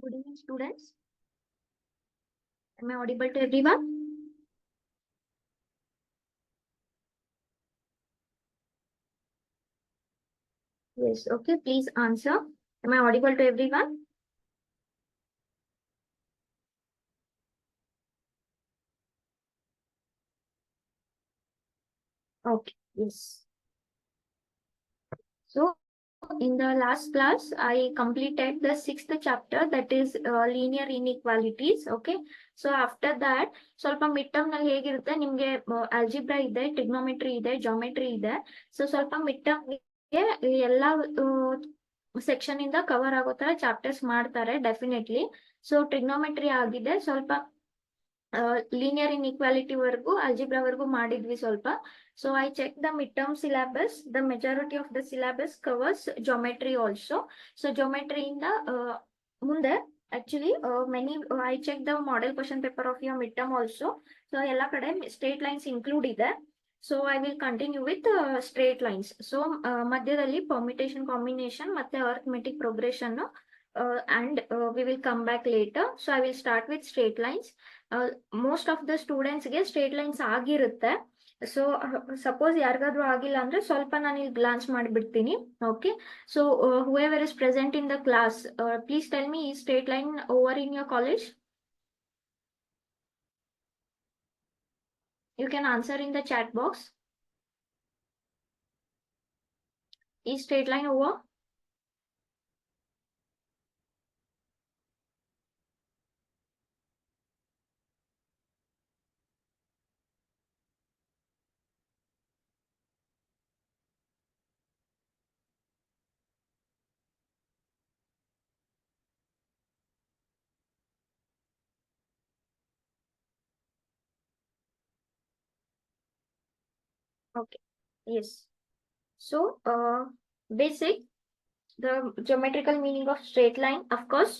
Good evening, students. Am I audible to everyone? Yes, okay, please answer. Am I audible to everyone? Okay, yes. So, in the last class, I completed the 6th chapter, that is linear inequalities. Okay, so after that, ಸ್ವಲ್ಪ mid term ನಲ್ಲಿ ಹೇಗಿರುತ್ತೆ ನಿಮ್ಗೆ algebra ಇದೆ, trigonometry ಇದೆ, geometry ಇದೆ. So ಸ್ವಲ್ಪ mid term ಎಲ್ಲ section ಇಂದ ಕವರ್ ಆಗೋ ತರ ಚಾಪ್ಟರ್ಸ್ ಮಾಡ್ತಾರೆ ಡೆಫಿನೆಟ್ಲಿ. ಸೊ ಟ್ರಿಗ್ನೋಮೆಟ್ರಿ ಆಗಿದೆ, ಸ್ವಲ್ಪ ಲೀನಿಯರ್ ಇನ್ಇಕ್ವಾಲಿಟಿ ವರ್ಗು ಅಲ್ಜಿಬ್ರಾ ವರ್ಗು ಮಾಡಿದ್ವಿ ಸ್ವಲ್ಪ. So I check the mid term syllabus. The majority of the syllabus covers geometry also. So ಜಾಮೆಟ್ರಿಯಿಂದ ಮುಂದೆ actually many I check the model question paper of your mid term also. So ಎಲ್ಲ ಕಡೆ straight lines include ಇದೆ. So I will continue with straight lines. So ಮಧ್ಯದಲ್ಲಿ permutation combination ಮತ್ತೆ arithmetic progression and we will come back later. So I will start with straight lines. Most of the students ಗೆ straight lines ಆಗಿರುತ್ತೆ. So suppose ಯಾರಿಗಾದ್ರೂ ಆಗಿಲ್ಲ ಅಂದ್ರೆ ಸ್ವಲ್ಪ ನಾನು ಇಲ್ಲಿ ಗ್ಲಾನ್ಸ್ ಮಾಡಿಬಿಡ್ತೀನಿ. Okay, so whoever is present in the class, please tell me, ಈ straight line over in your college? You can answer in the chat box. Is straight line over? Okay, yes. So basic, the geometrical meaning of straight line, of course,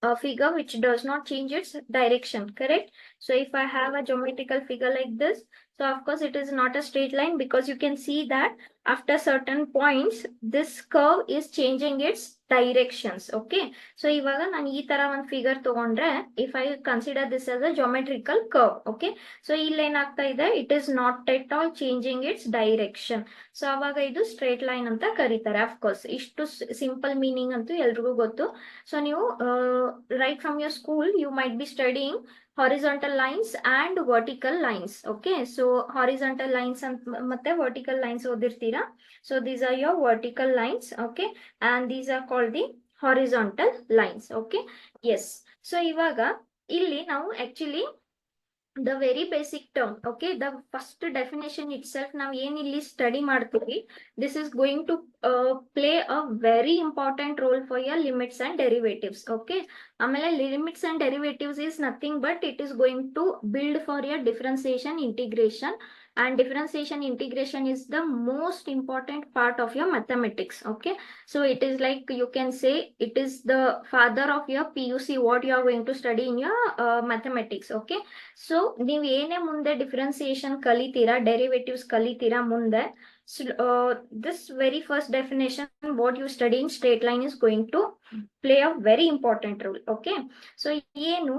a figure which does not change its direction, correct? So if I have a geometrical figure like this, so of course it is not a straight line, because you can see that after certain points this curve is changing its directions. Okay, so ivaga ನಾನು ಈ ತರ ಒಂದು figure ತಗೊಂಡ್ರೆ, if I consider this as a geometrical curve, okay, so ಇಲ್ಲಿ ಏನಾಗ್ತಾ ಇದೆ, it is not at all changing its direction. So ಅವಾಗ ಇದು ಸ್ಟ್ರೇಟ್ ಲೈನ್ ಅಂತ ಕರೀತಾರೆ. ಅಫ್ಕೋರ್ಸ್ ಇಷ್ಟು ಸಿಂಪಲ್ ಮೀನಿಂಗ್ ಅಂತೂ ಎಲ್ರಿಗೂ ಗೊತ್ತು. ಸೊ ನೀವು right from your school you might be studying horizontal lines and vertical lines. Okay, so horizontal lines and ಮತ್ತೆ vertical lines ಓದಿರ್ತೀರಾ. So these are your vertical lines. Okay, and these are called the horizontal lines. Okay, yes. So ಇವಾಗ ಇಲ್ಲಿ ನಾವು actually the very basic term, okay, the first definition itself ನಾವು ಏನಿಲ್ಲಿ study ಮಾಡ್ತೀವಿ, this is going to play a very important role for your limits and derivatives. Okay, ಆಮೇಲೆ limits and derivatives is nothing but it is going to build for your differentiation integration, and differentiation integration is the most important part of your mathematics. Okay, so it is like you can say it is the father of your PUC, what you are going to study in your mathematics. Okay, so ನೀವು ಏನೇ ಮುಂದೆ differentiation ಕಲಿತೀರಾ, derivatives ಕಲಿತೀರಾ ಮುಂದೆ, this very first definition what you study in straight line is going to play a very important role. Okay, so ಏನು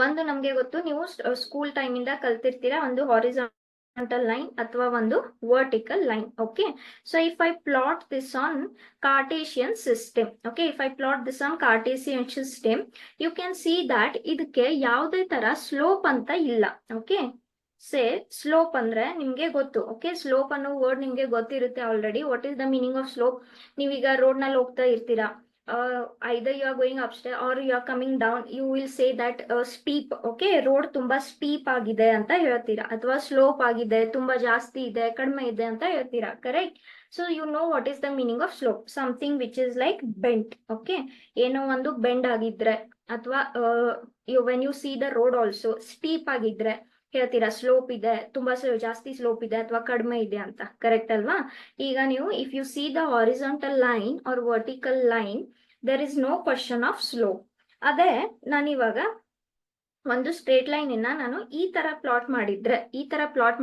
ಒಂದು ನಮ್ಗೆ ಗೊತ್ತು, ನೀವು school time ಇಂದ ಕಲ್ತಿರ್ತೀರಾ ಒಂದು ಹಾರಿಜಾಂಟಲ್ ಲೈನ್ ಅಥವಾ ಒಂದು vertical line. Okay, so if I plot this on Cartesian system, okay, if I plot this on Cartesian system, you can see that ಇದಕ್ಕೆ ಯಾವುದೇ ತರ ಸ್ಲೋಪ್ ಅಂತ ಇಲ್ಲ. ಓಕೆ, ಸೇ ಸ್ಲೋಪ್ ಅಂದ್ರೆ ನಿಮ್ಗೆ ಗೊತ್ತು. ಓಕೆ, ಸ್ಲೋಪ್ ಅನ್ನೋ ವರ್ಡ್ ನಿಮ್ಗೆ ಗೊತ್ತಿರುತ್ತೆ already. What is the meaning of slope? ನೀವೀಗ ರೋಡ್ ನಲ್ಲಿ ಹೋಗ್ತಾ ಇರ್ತೀರಾ, either you are going upstairs or you are coming down, you will say that steep. Okay, road ತುಂಬಾ steep ಆಗಿದೆ ಅಂತ ಹೇಳ್ತೀರಾ, ಅಥವಾ ಸ್ಲೋಪ್ ಆಗಿದೆ, ತುಂಬಾ ಜಾಸ್ತಿ ಇದೆ, ಕಡಿಮೆ ಇದೆ ಅಂತ ಹೇಳ್ತೀರಾ, correct? So you know what is the meaning of slope, something which is like bent. Okay, ಏನೋ ಒಂದು ಬೆಂಡ್ ಆಗಿದ್ರೆ, ಅಥವಾ when you see the road also steep ಆಗಿದ್ರೆ ಹೇಳ್ತೀರಾ ಸ್ಲೋಪ್ ಇದೆ, ತುಂಬಾ ಜಾಸ್ತಿ ಸ್ಲೋಪ್ ಇದೆ ಅಥವಾ ಕಡಿಮೆ ಇದೆ ಅಂತ, ಕರೆಕ್ಟ್ ಅಲ್ವಾ? ಈಗ ನೀವು if you see the horizontal line or vertical line, there is no question of slope. ಅದೇ ನಾನಿವಾಗ ಒಂದು ಸ್ಟ್ರೇಟ್ ಲೈನ್ ಇನ್ನ ನಾನು ಈ ತರ ಪ್ಲಾಟ್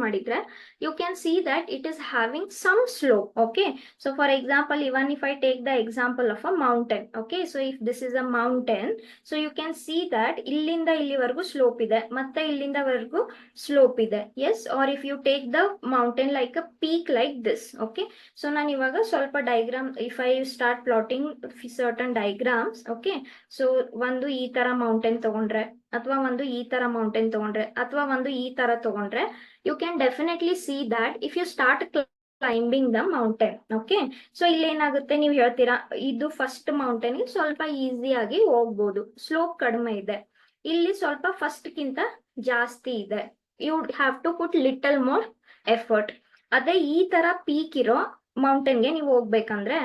ಮಾಡಿದ್ರೆ you can see that it is having some slope. Okay, so for example even if I take the example of a mountain. Okay, so if this is a mountain, so you can see that ಇಲ್ಲಿಂದ ಇಲ್ಲಿವರೆಗೂ slope ಇದೆ, ಮತ್ತೆ ಇಲ್ಲಿಂದವರೆಗೂ slope ಇದೆ. Yes, or if you take the mountain like a peak like this. Okay, so ನಾನು ಇವಾಗ ಸ್ವಲ್ಪ diagram, if I start plotting certain diagrams. Okay, so ಒಂದು ಈ ತರ ಮೌಂಟೇನ್ ತಗೊಂಡ್ರೆ, ಅಥವಾ ಒಂದು ಈ ತರ ಮೌಂಟೇನ್ ತಗೊಂಡ್ರೆ, ಅಥವಾ ಒಂದು ಈ ತರ ತಗೊಂಡ್ರೆ, you can definitely see that if you start climbing the mountain. Okay, so ಇಲ್ಲೇನಾಗುತ್ತೆ, ನೀವು ಹೇಳ್ತೀರಾ ಇದು ಫಸ್ಟ್ ಮೌಂಟೇನ್ ಸ್ವಲ್ಪ ಈಸಿಯಾಗಿ ಹೋಗ್ಬೋದು, ಸ್ಲೋಪ್ ಕಡಿಮೆ ಇದೆ. ಇಲ್ಲಿ ಸ್ವಲ್ಪ ಫಸ್ಟ್ ಗಿಂತ ಜಾಸ್ತಿ ಇದೆ, you have to put little more effort. ಅದೇ ಈ ತರ ಪೀಕ್ ಇರೋ ಮೌಂಟೇನ್ಗೆ ನೀವು ಹೋಗ್ಬೇಕಂದ್ರೆ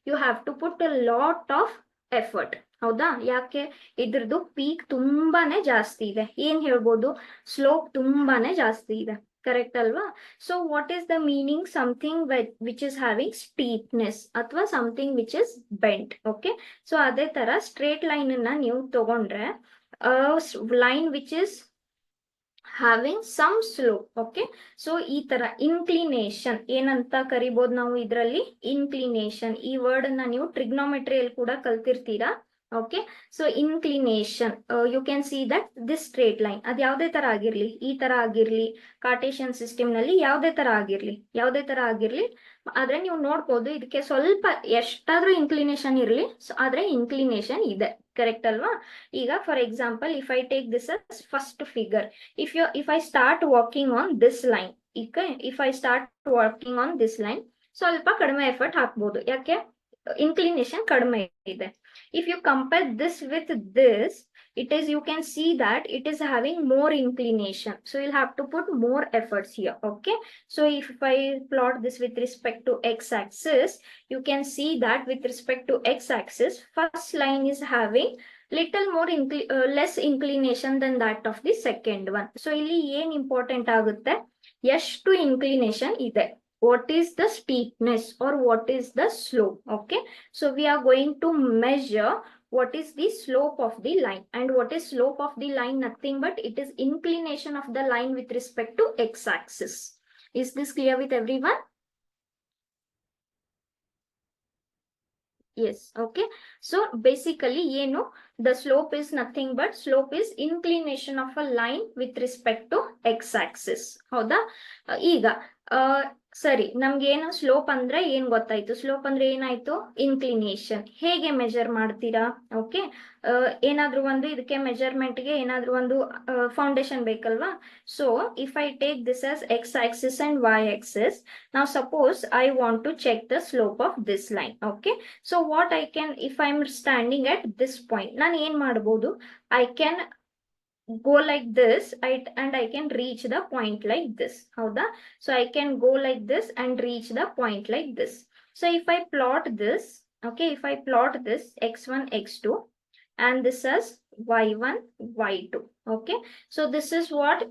you have to put a lot of effort. ಹೌದಾ? ಯಾಕೆ? ಇದ್ರದ್ದು ಪೀಕ್ ತುಂಬಾನೇ ಜಾಸ್ತಿ ಇದೆ, ಏನ್ ಹೇಳ್ಬೋದು, ಸ್ಲೋಪ್ ತುಂಬಾನೇ ಜಾಸ್ತಿ ಇದೆ. ಕರೆಕ್ಟ್ ಅಲ್ವಾ? So what is the meaning? Something which is having steepness ಅಥವಾ something which is bent. Okay, so ಅದೇ ತರ ಸ್ಟ್ರೇಟ್ ಲೈನ್ ಅನ್ನ ನೀವು ತಗೊಂಡ್ರೆ, line which is having some slope. Okay, so ಈ ತರ ಇನ್ಕ್ಲಿನೇಷನ್ ಏನಂತ ಕರಿಬಹುದು ನಾವು ಇದರಲ್ಲಿ? ಇನ್ಕ್ಲಿನೇಷನ್. ಈ ವರ್ಡ್ ಅನ್ನ ನೀವು ಟ್ರಿಗ್ನೋಮೆಟ್ರಿಯಲ್ಲಿ ಕೂಡ ಕಲ್ತಿರ್ತೀರಾ. Okay, so inclination, you can see that this straight line, ಅದ್ ಯಾವ್ದೇ ತರ ಆಗಿರ್ಲಿ, ಈ ತರ ಆಗಿರ್ಲಿ, ಕಾರ್ಟೇಶಿಯನ್ ಸಿಸ್ಟಮ್ ನಲ್ಲಿ ಯಾವ್ದೇ ತರ ಆಗಿರ್ಲಿ, ಆದ್ರೆ ನೀವು ನೋಡ್ಬೋದು ಇದಕ್ಕೆ ಸ್ವಲ್ಪ ಎಷ್ಟಾದ್ರೂ ಇನ್ಕ್ಲಿನೇಷನ್ ಇರ್ಲಿ, ಆದ್ರೆ ಇನ್ಕ್ಲಿನೇಷನ್ ಇದೆ. ಕರೆಕ್ಟ್ ಅಲ್ವಾ? ಈಗ for example if I take this us first figure, if I start walking on this line, okay, if I start walking on this line, ಸ್ವಲ್ಪ ಕಡಿಮೆ ಎಫರ್ಟ್ ಹಾಕ್ಬೋದು, ಯಾಕೆ? ಇನ್ಕ್ಲಿನೇಷನ್ ಕಡಿಮೆ ಇದೆ. If you compare this with this, it is, you can see that it is having more inclination, so you'll have to put more efforts here. Okay, so if I plot this with respect to x-axis, you can see that with respect to x-axis, first line is having little more less inclination than that of the second one. So ಇಲ್ಲಿ ಏನ್ important ಆಗುತ್ತೆ, ಎಷ್ಟು inclination ಇದೆ, what is the steepness or what is the slope. Okay, so we are going to measure what is the slope of the line, and what is slope of the line? Nothing but it is inclination of the line with respect to x-axis. Is this clear with everyone? Yes. Okay, so basically ಏನು, the slope is nothing but slope is inclination of a line with respect to x-axis. ಹೌದಾ? ಈಗ ಸರಿ, ನಮ್ಗೆ ಏನು slope ಅಂದ್ರೆ ಏನ್ ಗೊತ್ತಾಯ್ತು? Slope ಅಂದ್ರೆ ಏನಾಯ್ತು? ಇನ್ಕ್ಲಿನೇಷನ್. ಹೇಗೆ ಮೆಜರ್ ಮಾಡ್ತೀರಾ? ಓಕೆ, ಏನಾದ್ರೂ ಒಂದು ಇದಕ್ಕೆ ಮೆಜರ್ಮೆಂಟ್ಗೆ ಏನಾದ್ರೂ ಒಂದು ಫೌಂಡೇಶನ್ ಬೇಕಲ್ವಾ? So if I take this as x axis and y axis, now suppose I want to check the slope of this line. Okay, so what I can, if I'm standing at this point, ನಾನು ಏನ್ ಮಾಡಬಹುದು? I can go like this, and I can reach the point like this. ಹೌದಾ? So I can go like this and reach the point like this. So if I plot this, okay, if I plot this x1 x2 and this as y1 y2. Okay, so this is what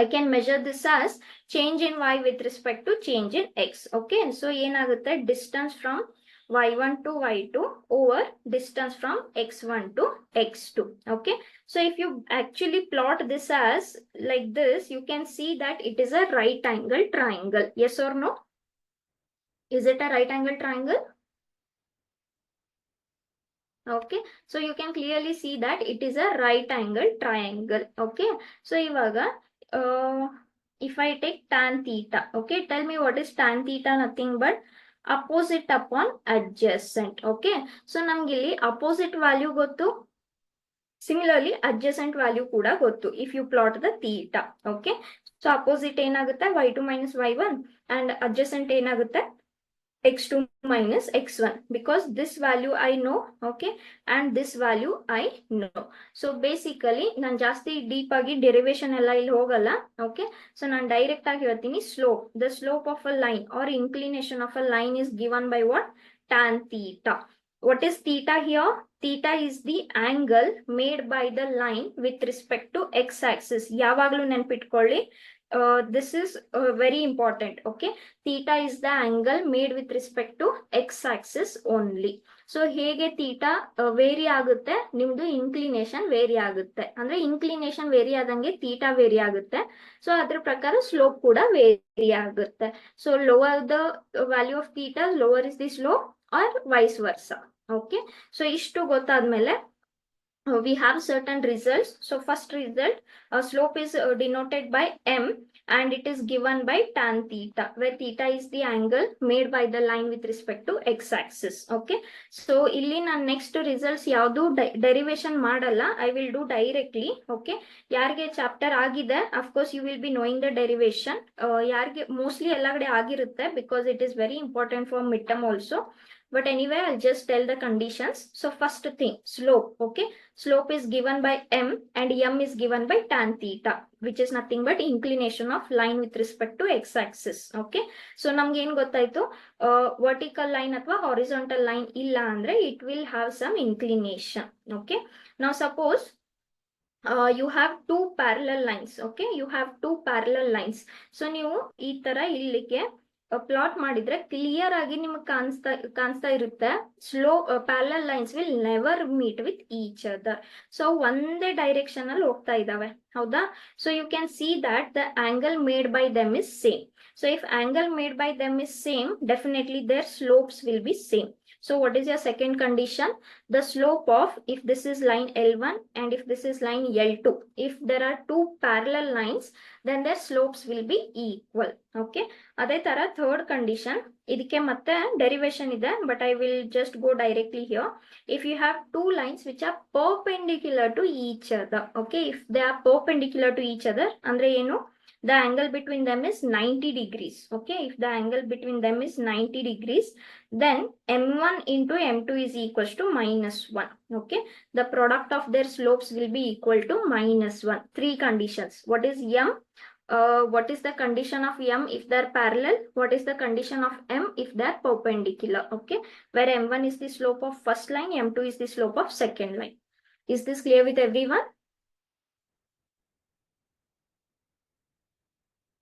I can measure this as change in y with respect to change in x. Okay, so ಏನಾಗುತ್ತೆ, distance from y1 to y2 over distance from x1 to x2. Okay, so if you actually plot this as like this, you can see that it is a right angle triangle. Yes or no? Is it a right angle triangle? Okay, so you can clearly see that it is a right angle triangle. Okay, so ivaga if I take tan theta, okay, tell me what is tan theta? Nothing but opposite upon adjacent. Okay, so ನಮ್ಗೆ ಇಲ್ಲಿ opposite value ಗೊತ್ತು, similarly adjacent value ಕೂಡ ಗೊತ್ತು if you plot the theta. Okay, so opposite ಏನಾಗುತ್ತೆ? y2 minus y1, and adjacent ಏನಾಗುತ್ತೆ? x2 minus x1, because this value I know, okay, and this value I know. So basically ನಾನು ಜಾಸ್ತಿ deep ಆಗಿ derivation ಎಲ್ಲ ಇಲ್ಲಿ ಹೋಗಲ್ಲ. Okay, so ನಾನು direct ಆಗಿ ಹೇಳ್ತೀನಿ, slope, the slope of a line or inclination of a line is given by what? Tan theta. What is theta here? Theta is the angle made by the line with respect to x-axis. ಯಾವಾಗಲೂ ನೆನ್ಪಿಟ್ಕೊಳ್ಳಿ, this is very important. Okay, theta is the angle made with respect to x axis only. So ಹೇಗೆ theta vary ಆಗುತ್ತೆ, ನಿಮ್ದು inclination vary ಆಗುತ್ತೆ. ಅಂದ್ರೆ inclination vary ಆದಂಗೆ theta vary ಆಗುತ್ತೆ. So ಅದ್ರ ಪ್ರಕಾರ ಸ್ಲೋಪ್ ಕೂಡ ವೇರಿ ಆಗುತ್ತೆ. So lower the value of theta, lower is the slope or vice versa. Okay, so ಇಷ್ಟು ಗೊತ್ತಾದ್ಮೇಲೆ we have certain results. So first result, slope is denoted by m and it is given by tan theta, where theta is the angle made by the line with respect to x axis. Okay, so ಇಲ್ಲಿ ನಾನು next results ಯಾವುದು derivation ಮಾಡಲ್ಲ, I will do directly. Okay, ಯಾರಿಗೆ chapter ಆಗಿದೆ, of course you will be knowing the derivation. ಯಾರಿಗೆ mostly ಎಲ್ಲ ಕಡೆ ಆಗಿರುತ್ತೆ, because it is very important for midterm also. But anyway, I'll just tell the conditions. So first thing, slope. Okay, slope is given by m and m is given by tan theta, which is nothing but inclination of line with respect to x axis. Okay, so ನಮ್ಗೆ ಏನು ಗೊತ್ತಾಯ್ತು, vertical line ಅಥವಾ horizontal line ಇಲ್ಲ ಅಂದ್ರೆ it will have some inclination. Okay, now suppose you have two parallel lines. Okay, you have two parallel lines. So ನೀವು ಈ ತರ ಇಲ್ಲಿಗೆ ಪ್ಲಾಟ್ ಮಾಡಿದ್ರೆ ಕ್ಲಿಯರ್ ಆಗಿ ನಿಮಗೆ ಕಾಣಿಸ್ತಾ ಇರುತ್ತೆ, so parallel lines will never meet with each other. So ಒಂದೇ ಡೈರೆಕ್ಷನ್ ಅಲ್ಲಿ ಹೋಗ್ತಾ ಇದಾವೆ, ಹೌದಾ? So you can see that the angle made by them is same. So if angle made by them is same, definitely their slopes will be same. So what is your second condition? The slope of, if this is line L1 and if this is line L2, if there are two parallel lines, then their slopes will be equal. Okay, ಅದೇ ತರ third condition, ಇದಕ್ಕೆ ಮತ್ತೆ derivation ಇದೆ, but I will just go directly here. If you have two lines which are perpendicular to each other, okay, if they are perpendicular to each other, ಅಂದ್ರೆ ಏನು, the angle between them is 90 degrees. Okay, if the angle between them is 90 degrees, then m1 into m2 is equals to -1. Okay, the product of their slopes will be equal to -1. Three conditions. What is m? What is the condition of m if they're parallel? What is the condition of m if they're perpendicular? Okay, where m1 is the slope of first line, m2 is the slope of second line. Is this clear with everyone?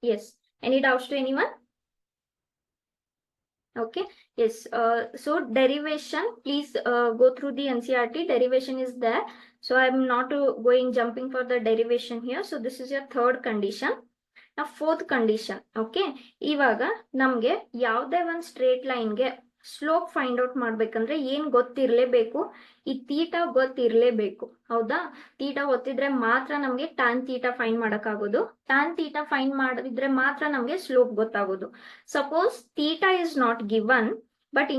Yes. Any doubts to anyone? Okay, yes. So derivation, please go through the NCERT. Derivation is there. So I'm not jumping for the derivation here. So this is your third condition. Now fourth condition. Okay, ಇವಾಗ ನಮ್ಗೆ ಯಾವುದೇ ಒಂದು straight ಲೈನ್ಗೆ slope find out ಮಾಡ್ಬೇಕಂದ್ರೆ ಏನ್ ಗೊತ್ತಿರ್ಲೇಬೇಕು, ಈ theta ಗೊತ್ತಿರ್ಲೇಬೇಕು, ಹೌದಾ? Theta ಗೊತ್ತಿದ್ರೆ ಮಾತ್ರ ನಮ್ಗೆ ಟ್ಯಾನ್ ತೀಟಾ ಫೈಂಡ್ ಮಾಡಕ್ಕಾಗೋದು. ಟ್ಯಾನ್ ತೀಟಾ ಫೈಂಡ್ ಮಾಡಿದ್ರೆ ಮಾತ್ರ ನಮ್ಗೆ ಸ್ಲೋಪ್ ಗೊತ್ತಾಗೋದು. Suppose theta is not given, but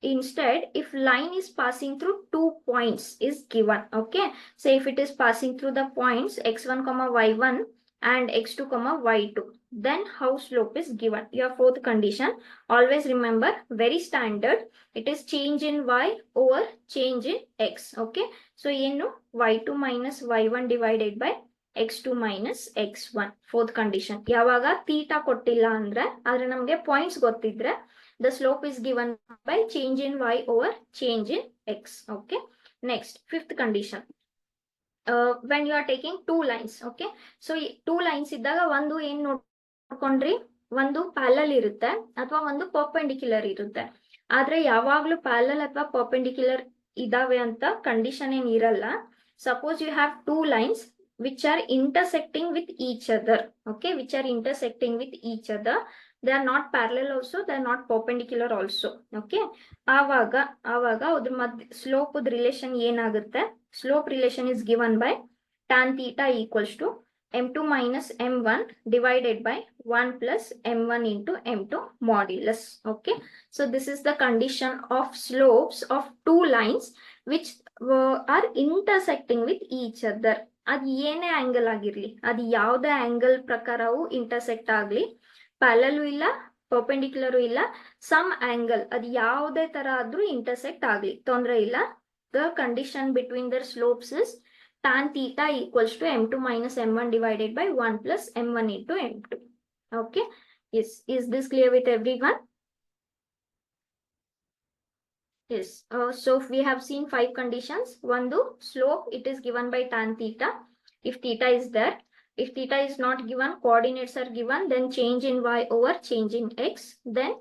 instead if line is passing through 2 points is given. Okay, so if it is passing through the points x1 comma y1 and x2 comma y2, then how slope is given? Your fourth condition, always remember, very standard, it is change in y over change in x. Okay, so ಏನು y2 minus y1 divided by x2 minus x1. fourth condition, ಯಾವಾಗ theta ಕೊಟ್ಟಿಲ್ಲ ಅಂದ್ರೆ, ಆದ್ರೆ ನಮಗೆ points ಗೊತ್ತಿದ್ರೆ, the slope is given by change in y over change in x. Okay, next fifth condition, when you are taking two lines. Okay, so two lines ಇದ್ದಾಗ ಒಂದು ಏನ್ ನೋಡ್ಕೊಂಡ್ರಿ, ಒಂದು ಪ್ಯಾರಲಲ್ ಇರುತ್ತೆ ಅಥವಾ ಒಂದು ಪರ್ಪೆಂಡಿಕ್ಯುಲರ್ ಇರುತ್ತೆ. ಆದ್ರೆ ಯಾವಾಗ್ಲೂ ಪ್ಯಾರಲಲ್ ಅಥವಾ ಪರ್ಪೆಂಡಿಕ್ಯುಲರ್ ಇದಾವೆ ಅಂತ ಕಂಡೀಷನ್ ಏನ್ ಇರಲ್ಲ. Suppose you have two lines which are intersecting with each other. Okay, which are intersecting with each other, they are not parallel also, they are not perpendicular also. Okay, ಆವಾಗ ಅದ್ರ ಮಧ್ಯ slope relation ಏನಾಗುತ್ತೆ? Slope relation is given by tan theta equals to m2 minus m1 divided by 1 plus m1 into m2 modulus. Okay, so this is the condition of slopes of two lines which are intersecting with each other. ಅದು ಏನೇ angle ಆಗಿರ್ಲಿ, ಅದು ಯಾವುದೇ angle ಪ್ರಕಾರವು intersect ಆಗ್ಲಿ, parallel ಇಲ್ಲ, perpendicular ಇಲ್ಲ, some angle, ಅದು ಯಾವುದೇ ತರ ಆದ್ರೂ ಇಂಟರ್ಸೆಕ್ಟ್ ಆಗ್ಲಿ, ತೊಂದರೆ ಇಲ್ಲ. The condition between their slopes is tan theta equals to m2 minus m1 divided by 1 plus m1 into m2. Okay, is this clear with everyone? Yes. So we have seen 5 conditions. One, slope, it is given by tan theta if theta is there. If theta is not given, coordinates are given, then change in y over change in x. Then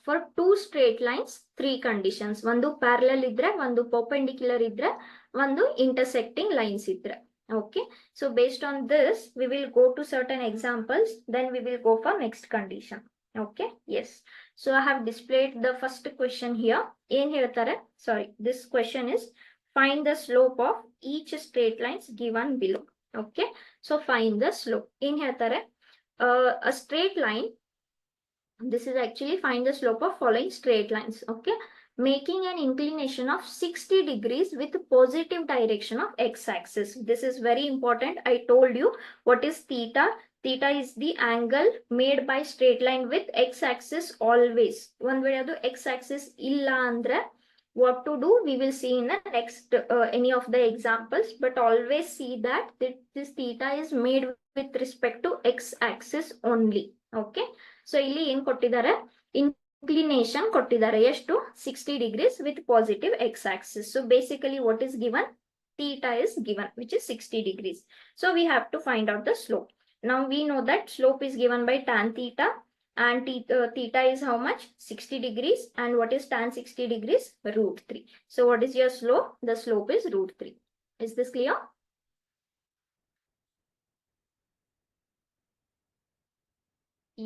for two straight lines, three conditions. ಒಂದು parallel ಇದ್ರೆ, ಒಂದು perpendicular ಇದ್ರೆ, ಒಂದು intersecting lines ಇದ್ರೆ. Okay, so based on this, we will go to certain examples, then we will go for next condition. Okay, yes. So I have displayed the first question here. ಏನ್ ಹೇಳ್ತಾರೆ? Sorry, this question is find the slope of each straight lines given below. Okay, so find the slope. ಏನ್ ಹೇಳ್ತಾರೆ? A straight line, this is actually find the slope of following straight lines. Okay, making an inclination of 60 degrees with positive direction of x-axis. This is very important. I told you what is theta. Theta is the angle made by straight line with x-axis always. One way adu x-axis illa andre what to do, we will see in the next any of the examples, but always see that this theta is made with respect to x-axis only. Okay, so ಇಲ್ಲಿ ಏನ್ ಕೊಟ್ಟಿದ್ದಾರೆ, inclination ಕೊಟ್ಟಿದ್ದಾರೆ ಎಷ್ಟು, 60 degrees with positive x-axis. So basically what is given, theta is given, which is 60 degrees. So we have to find out the slope. Now we know that slope is given by tan theta, and theta is how much, 60 degrees, and what is tan 60 degrees, root 3. So what is your slope? The slope is root 3. Is this clear?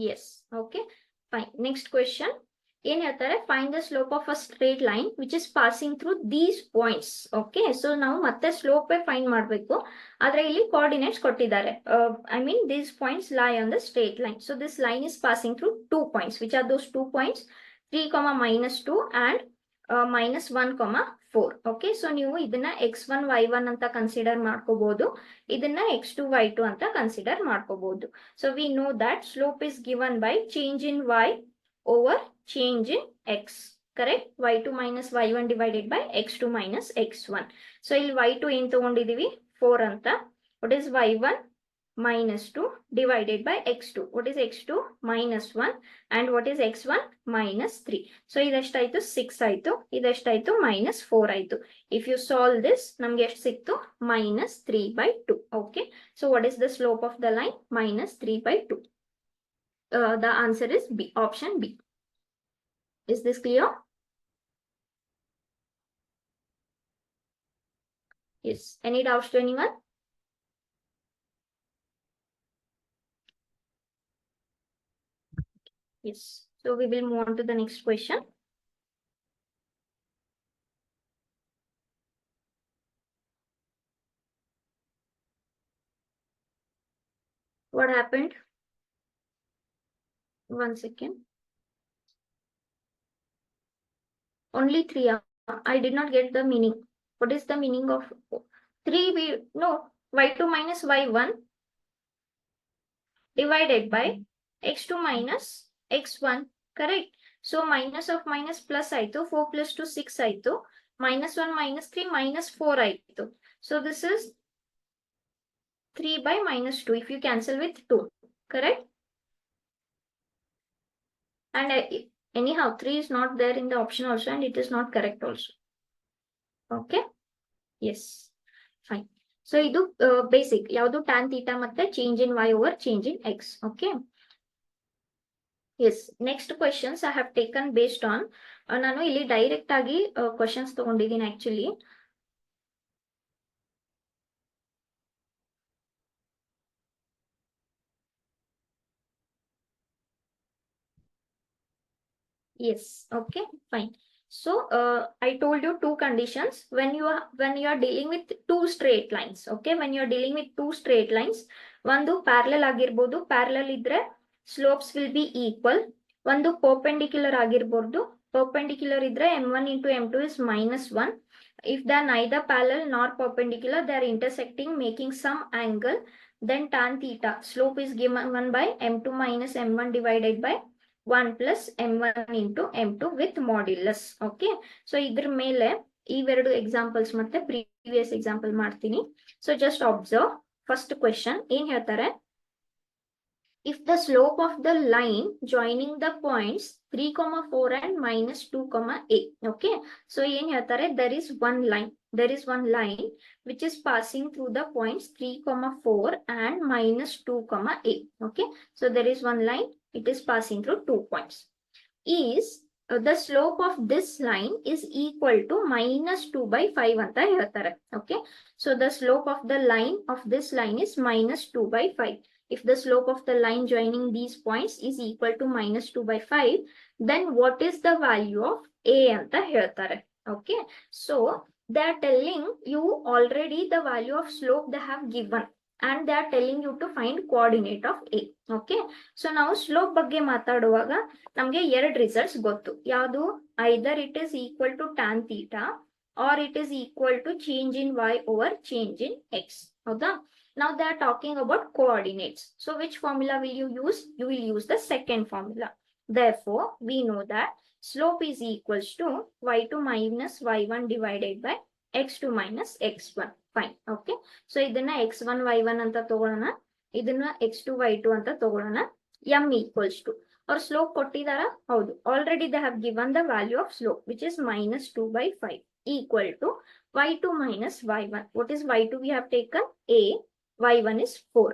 Yes. Okay, fine. Next question. ಏನ್ ಹೇಳ್ತಾರೆ, find the slope of a straight line which is passing through these points. Okay, so ನಾವು ಮತ್ತೆ slope find ಮಾಡಬೇಕು, ಆದ್ರೆ ಇಲ್ಲಿ coordinates ಕೊಟ್ಟಿದ್ದಾರೆ. I mean these points lie on the straight line. So this line is passing through 2 points. Which are those 2 points? 3, -2 and -1, 4. Okay, so ನೀವು ಇದನ್ನ x1 y1 ಅಂತ consider ಮಾಡ್ಕೋಬಹುದು, ಇದನ್ನ x2 y2 ಅಂತ ಕನ್ಸಿಡರ್ ಮಾಡ್ಕೋಬಹುದು. So we know that slope is given by change in y over change in x. Correct? y2 minus y1 divided by x2 minus x1. So ಇಲ್ಲಿ y2 ಏನ್ ತಗೊಂಡಿದೀವಿ, 4 ಅಂತ. What is y1? -2 divided by x2. What is x2? -1. And what is x1? -3. So ಇದೆಷ್ಟಾಯ್ತು, 6 ಆಯ್ತು, ಇದೆಷ್ಟಾಯ್ತು, -4 ಆಯ್ತು. If you solve this, ನಮ್ಗೆ ಎಷ್ಟು ಸಿಕ್ತು, -3/2. Okay, so what is the slope of the line? -3/2. The answer is B, option B. Is this clear? Yes. Any doubts to anyone? Yes. So we will move on to the next question. What happened? One second. Only 3. I did not get the meaning. What is the meaning of 3? No, y2 minus y1 divided by x2 minus x1. Correct? So minus of minus plus ಆಯ್ತು, 4 plus 2 6 ಆಯ್ತು, -1 -3 -4 ಆಯ್ತು. So this is 3 by -2 if you cancel with 2. Correct? And anyhow 3 is not there in the option also, and it is not correct also. Okay, yes, fine. So idu basic yaudu tan theta matte change in y over change in x. Okay, yes. Next questions I have taken based on ನಾನು ಇಲ್ಲಿ direct ಆಗಿ questions ತಗೊಂಡಿದ್ದೀನಿ actually. Yes, okay, fine. So I told you two conditions when you are dealing with two straight lines. Okay, when you are dealing with two straight lines, ಒಂದು parallel ಆಗಿರಬಹುದು, parallel ಇದ್ರೆ slopes will be equal. ಒಂದು perpendicular ಆಗಿರಬಹುದು, perpendicular ಇದ್ರೆ m1 into m2 is -1. If they are neither parallel nor perpendicular, they are intersecting making some angle, then tan theta slope is given by m2 minus m1 divided by 1 plus m1 into m2 with modulus. Okay, so ಇದ್ರ ಮೇಲೆ ಇವೆರಡು examples ಮತ್ತೆ previous example ಮಾಡ್ತೀನಿ. So just observe first question ಏನ್ ಹೇಳ್ತಾರೆ, if the slope of the line joining the points 3, 4 and minus 2, 8. Okay. So in here, there is one line. There is one line which is passing through the points 3, 4 and minus 2, 8. Okay. So there is one line. It is passing through 2 points. Is the slope of this line is equal to minus 2 by 5 anta ಹೇಳ್ತಾರೆ. Okay. So the slope of the line of this line is minus 2 by 5. If the slope of the line joining these points is equal to minus 2 by 5, then what is the value of A anta ಹೇಳ್ತಾರೆ. Okay. So they are telling you already the value of slope they have given. And they are telling you to find coordinate of A. Okay. So now slope ಬಗ್ಗೆ ಮಾತಾಡುವಾಗ ನಮಗೆ ಎರಡು results ಗೊತ್ತು. ಯಾವುದು? Either it is equal to tan theta or it is equal to change in y over change in x. ಹೌದಾ? Now they are talking about coordinates. So which formula will you use? You will use the second formula. Therefore, we know that slope is equals to y2 minus y1 divided by x2 minus x1. Fine. Okay. So ಇದನ್ನ x1 y1 ಅಂತ ತಗೊಳ್ಳೋಣ. ಇದನ್ನ x2 y2 ಅಂತ ತಗೊಳ್ಳೋಣ. m equals to or slope ಕೊಟ್ಟಿದಾರ? ಹೌದು. Already they have given the value of slope which is minus 2 by 5 equal to y2 minus y1. What is y2? We have taken a, y1 is 4.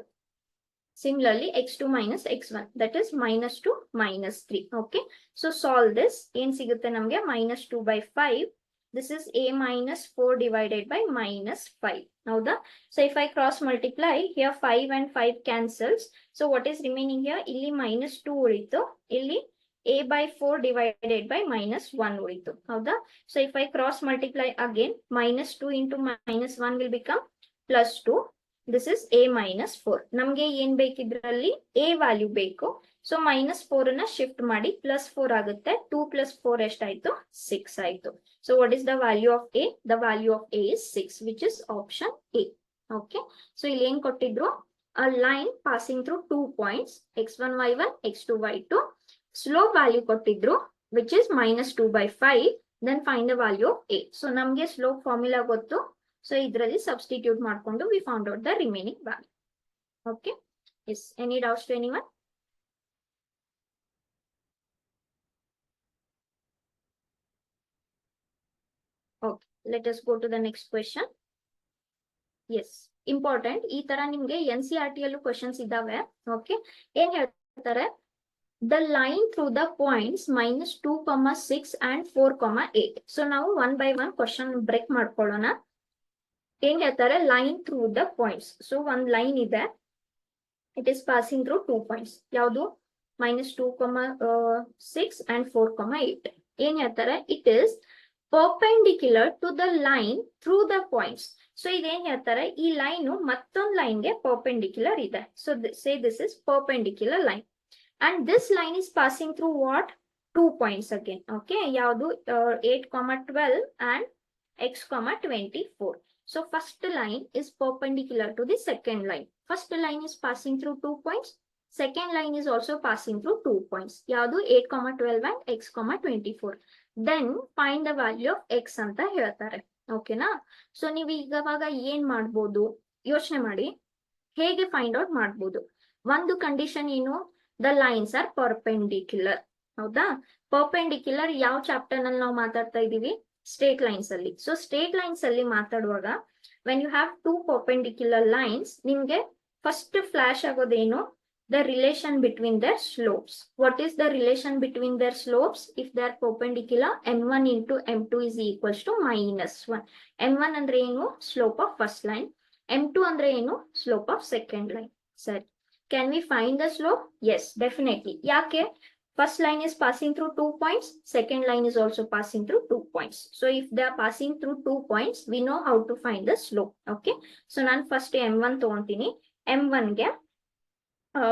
Similarly, x2 minus x1, that is minus 2 minus 3. Okay. So solve this. ಏನ್ ಸಿಗುತ್ತೆ ನಮಗೆ? minus 2 by 5. This is a minus 4 divided by minus 5. ಹೌದಾ? So if I cross multiply, here 5 and 5 cancels. So what is remaining here? ಇಲ್ಲಿ minus 2 ಉಳಿತು. ಇಲ್ಲಿ a by 4 divided by minus 1 ಉಳಿತು. ಹೌದಾ? So if I cross multiply again, minus 2 into minus 1 will become plus 2. This is a minus 4. ನಮಗೆ ಏನ್ ಬೇಕಿದ್ರಲ್ಲಿ? a value ಬೇಕು. So minus 4 ಅನ್ನ shift ಮಾಡಿ plus 4 ಆಗುತ್ತೆ. 2 plus 4 ಎಷ್ಟಾಯ್ತು? 6 ಆಯ್ತು. So what is the value of a? The value of a is 6, which is option A. Okay. So ಇಲ್ಲಿ ಏನ್ ಕೊಟ್ಟಿದ್ರು? A line passing through 2 points x1 y1 x2 y2. Slope value ಕೊಟ್ಟಿದ್ರು which is minus 2 by 5. Then find the value of a. So ನಮಗೆ slope formula ಗೊತ್ತು. So ಇದರಲ್ಲಿ substitute ಮಾಡ್ಕೊಂಡು we found out the remaining value. Okay. Yes. Any doubts to anyone? Okay. Let us go to the next question. Yes. Important. ಈ ತರ ನಿಮ್ಗೆ NCERT ಯಲ್ಲೂ questions ಇದಾವೆ. Okay. ಏನ್ ಹೇಳ್ತಾರೆ? The line through the points minus 2, 6 and 4, 8. So ನಾವು one by one question break ಮಾಡ್ಕೊಳ್ಳೋಣ. ಏನ್ ಹೇಳ್ತಾರೆ? Line through the points. So one line ಇದೆ. It is passing through 2 points. ಯಾವುದು? minus 2, 6 and 4, 8. ಏನ್ ಹೇಳ್ತಾರೆ? It is perpendicular to the line through the points. So ಇದೇನ್ ಹೇಳ್ತಾರೆ? ಈ ಲೈನ್ ಮತ್ತೊಂದು ಲೈನ್ಗೆ perpendicular ಇದೆ. So say this is perpendicular line. And this line is passing through what? 2 points again. Okay. ಯಾವುದು? 8, 12 and x, 24. So first line is perpendicular to the second line. First line is passing through 2 points. Second line is also passing through 2 points. ಯಾವುದು? 8, 12 and x, 24. Then find the value of x ಅಂತ ಹೇಳ್ತಾರೆ. ಓಕೆನಾ? So ನೀವು ಈಗವಾಗ ಏನ್ ಮಾಡ್ಬೋದು? ಯೋಚನೆ ಮಾಡಿ ಹೇಗೆ ಫೈಂಡ್ ಔಟ್ ಮಾಡ್ಬೋದು. ಒಂದು ಕಂಡೀಷನ್ ಏನು? The lines are perpendicular. ಹೌದಾ? ಪರ್ಪೆಂಡಿಕ್ಯುಲರ್ ಯಾವ ಚಾಪ್ಟರ್ ನಲ್ಲಿ ನಾವು ಮಾತಾಡ್ತಾ ಇದೀವಿ? ಸ್ಟ್ರೇಟ್ ಲೈನ್ಸ್ ಅಲ್ಲಿ. ಸೊ ಸ್ಟ್ರೇಟ್ ಲೈನ್ಸ್ ಅಲ್ಲಿ ಮಾತಾಡುವಾಗ when you have two perpendicular lines, ನಿಮ್ಗೆ ಫಸ್ಟ್ ಫ್ಲಾಶ್ ಆಗೋದೇನು? The relation between their slopes. What is the relation between their slopes? If they are perpendicular, m1 into m2 is equals to minus 1. m1 ಅಂದ್ರೆ ಏನು? Slope of first line. m2 ಅಂದ್ರೆ ಏನು? Slope of second line. Sir, can we find the slope? Yes, definitely. ಯಾಕೆ? First line is passing through 2 points. Second line is also passing through 2 points. So if they are passing through 2 points, we know how to find the slope. Okay. So ನಾನು first m1 ತಗೊಂತೀನಿ. m1 ಗೆ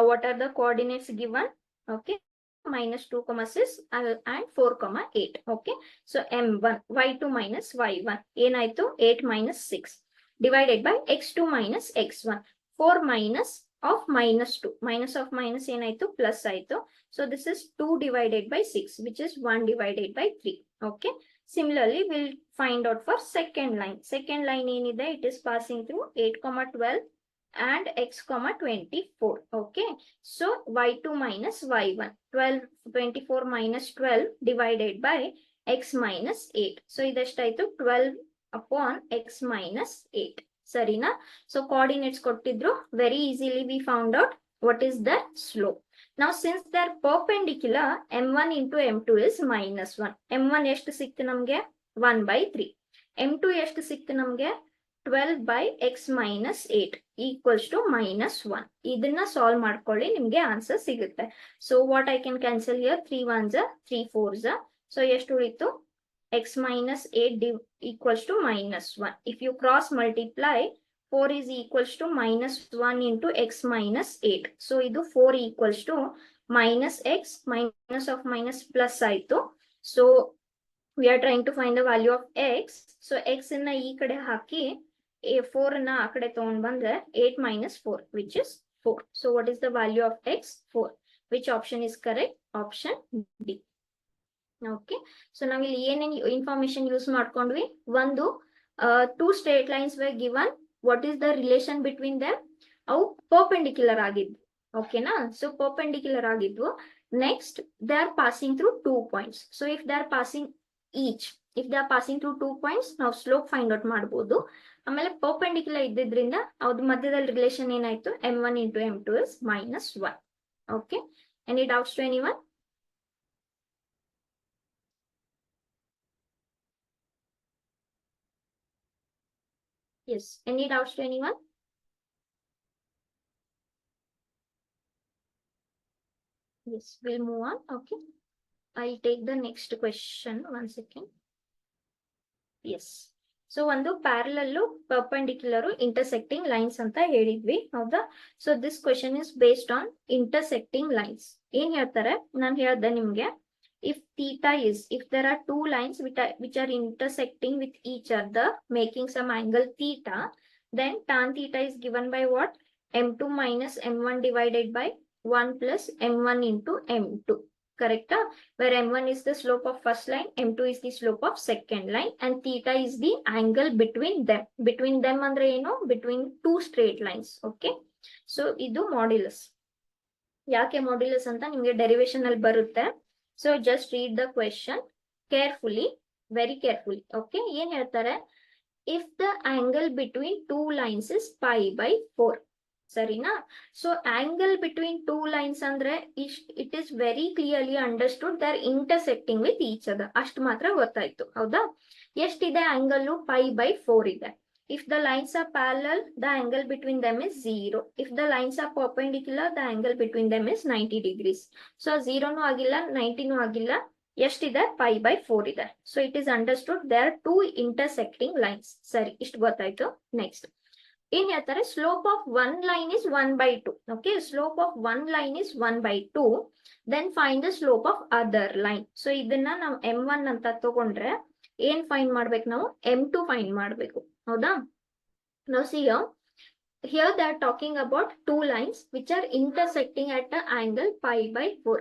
what are the coordinates given? Okay. minus 2, 6 and 4, 8. Okay. So m1 y2 minus y1 ಏನಾಯ್ತು? 8 minus 6 divided by x2 minus x1. 4 minus of minus 2. Minus of minus ಏನಾಯ್ತು? plus ಆಯ್ತು. So this is 2 divided by 6, which is 1 divided by 3. Okay. Similarly, we'll find out for second line. Second line ಏನಿದೆ? It is passing through 8, 12 and x comma 24. Okay, so y2 minus y1, 12, 24 minus 12 divided by x minus 8. So ಇದೆಷ್ಟಾಯ್ತು 12 upon x minus 8. ಸರಿನಾ? So coordinates ಕೊಟ್ಟಿದ್ರು, very easily we found out what is the slope. Now since they are perpendicular, m1 into m2 is minus 1. m1 ಎಷ್ಟು ಸಿಕ್ತು ನಮಗೆ? 1 by 3. m2 ಎಷ್ಟು ಸಿಕ್ತು ನಮಗೆ? 12 by x minus 8 equals to minus 1. ಇದನ್ನ solve ಮಾಡ್ಕೊಳ್ಳಿ, ನಿಮಗೆ ಆನ್ಸರ್ ಸಿಗುತ್ತೆ. So what I can cancel here? 3 1s 3 4s. So ಎಷ್ಟು ಉಳಿತು? x minus 8 equals to minus 1. If you cross multiply, 4 is equals to minus 1 into x minus 8. So idu 4 equals to minus x, minus of minus plus ಆಯ್ತು. So we are trying to find the value of x. So x ನ ಈ ಕಡೆ ಹಾಕಿ 4 ನ ಆ ಕಡೆ ತಗೊಂಡ್ ಬಂದ್ರೆ 8 minus 4, which is 4. So what is the value of x? 4. Which option is correct? Option D. Okay, so now we'll ಏನೇನು information use ಮಾಡ್ಕೊಂಡ್ವಿ? ಒಂದು, two straight lines were given. What is the relation between them? ಅವು perpendicular ಆಗಿದ್ವು. ಓಕೆನಾ? So perpendicular ಆಗಿದ್ವು. Next, they are passing through 2 points. So if they are passing through 2 points, ನಾವು slope find out ಮಾಡಬಹುದು. ಆಮೇಲೆ perpendicular ಇದ್ದಿದ್ರಿಂದ ಅವ್ರ ಮಧ್ಯದಲ್ಲಿ relation ಏನಾಯ್ತು? m1 into m2 is minus 1. Okay, any doubts to anyone? Yes, any doubts to anyone? Yes, we'll move on. Okay, I'll take the next question. One second. Yes, so ಒಂದು parallel perpendicular intersecting lines ಅಂತ ಹೇಳಿದ್ವಿ, ಹೌದಾ? So this question is based on intersecting lines. ಏನ್ ಹೇಳ್ತಾರೆ? ನಾನು ಹೇಳ್ದೆ ನಿಮ್ಗೆ, if there are two lines which are intersecting with each other making some angle theta, then tan theta is given by what? m2 minus m1 divided by 1 plus m1 into m2. Correct? Where m1 is the slope of first line, m2 is the slope of second line, and theta is the angle between them. Between them andre eno? Between two straight lines. Okay, so idu modulus. ಯಾಕೆ modulus ಅಂತ ನಿಮಗೆ derivation ಅಲ್ಲಿ ಬರುತ್ತೆ. So just read the question carefully, very carefully. Okay, ಏನ್ ಹೇಳ್ತಾರೆ? If the angle between two lines is pi by 4. ಸರಿನಾ? So angle between two lines ಅಂದ್ರೆ it is very clearly understood they are intersecting with each other. ಅಷ್ಟು ಮಾತ್ರ ಗೊತ್ತಾಯ್ತು, ಹೌದಾ? ಎಷ್ಟಿದೆ angle? Pi by 4 ಇದೆ. If the lines are parallel, the angle between them is 0. If the lines are perpendicular, the angle between them is 90 degrees. So 0 nu agilla, 90 nu agilla. ಎಷ್ಟಿದೆ? Pi by 4 ಇದೆ. So it is understood there are two intersecting lines. ಸರಿ, ಇಷ್ಟು ಗೊತ್ತಾಯ್ತು. Next ಏನ್ ಹೇಳ್ತಾರೆ? Slope of one line is 1 by 2. Okay, slope of one line is 1 by 2. Then find the slope of other line. So ಇದನ್ನ ನಾವು m1 ಅಂತ ತಗೊಂಡ್ರೆ ಏನ್ ಫೈಂಡ್ ಮಾಡ್ಬೇಕು? ನಾವು m2 ಫೈಂಡ್ ಮಾಡ್ಬೇಕು, ಹೌದಾ? Now see here they are talking about two lines which are intersecting at an angle pi by 4.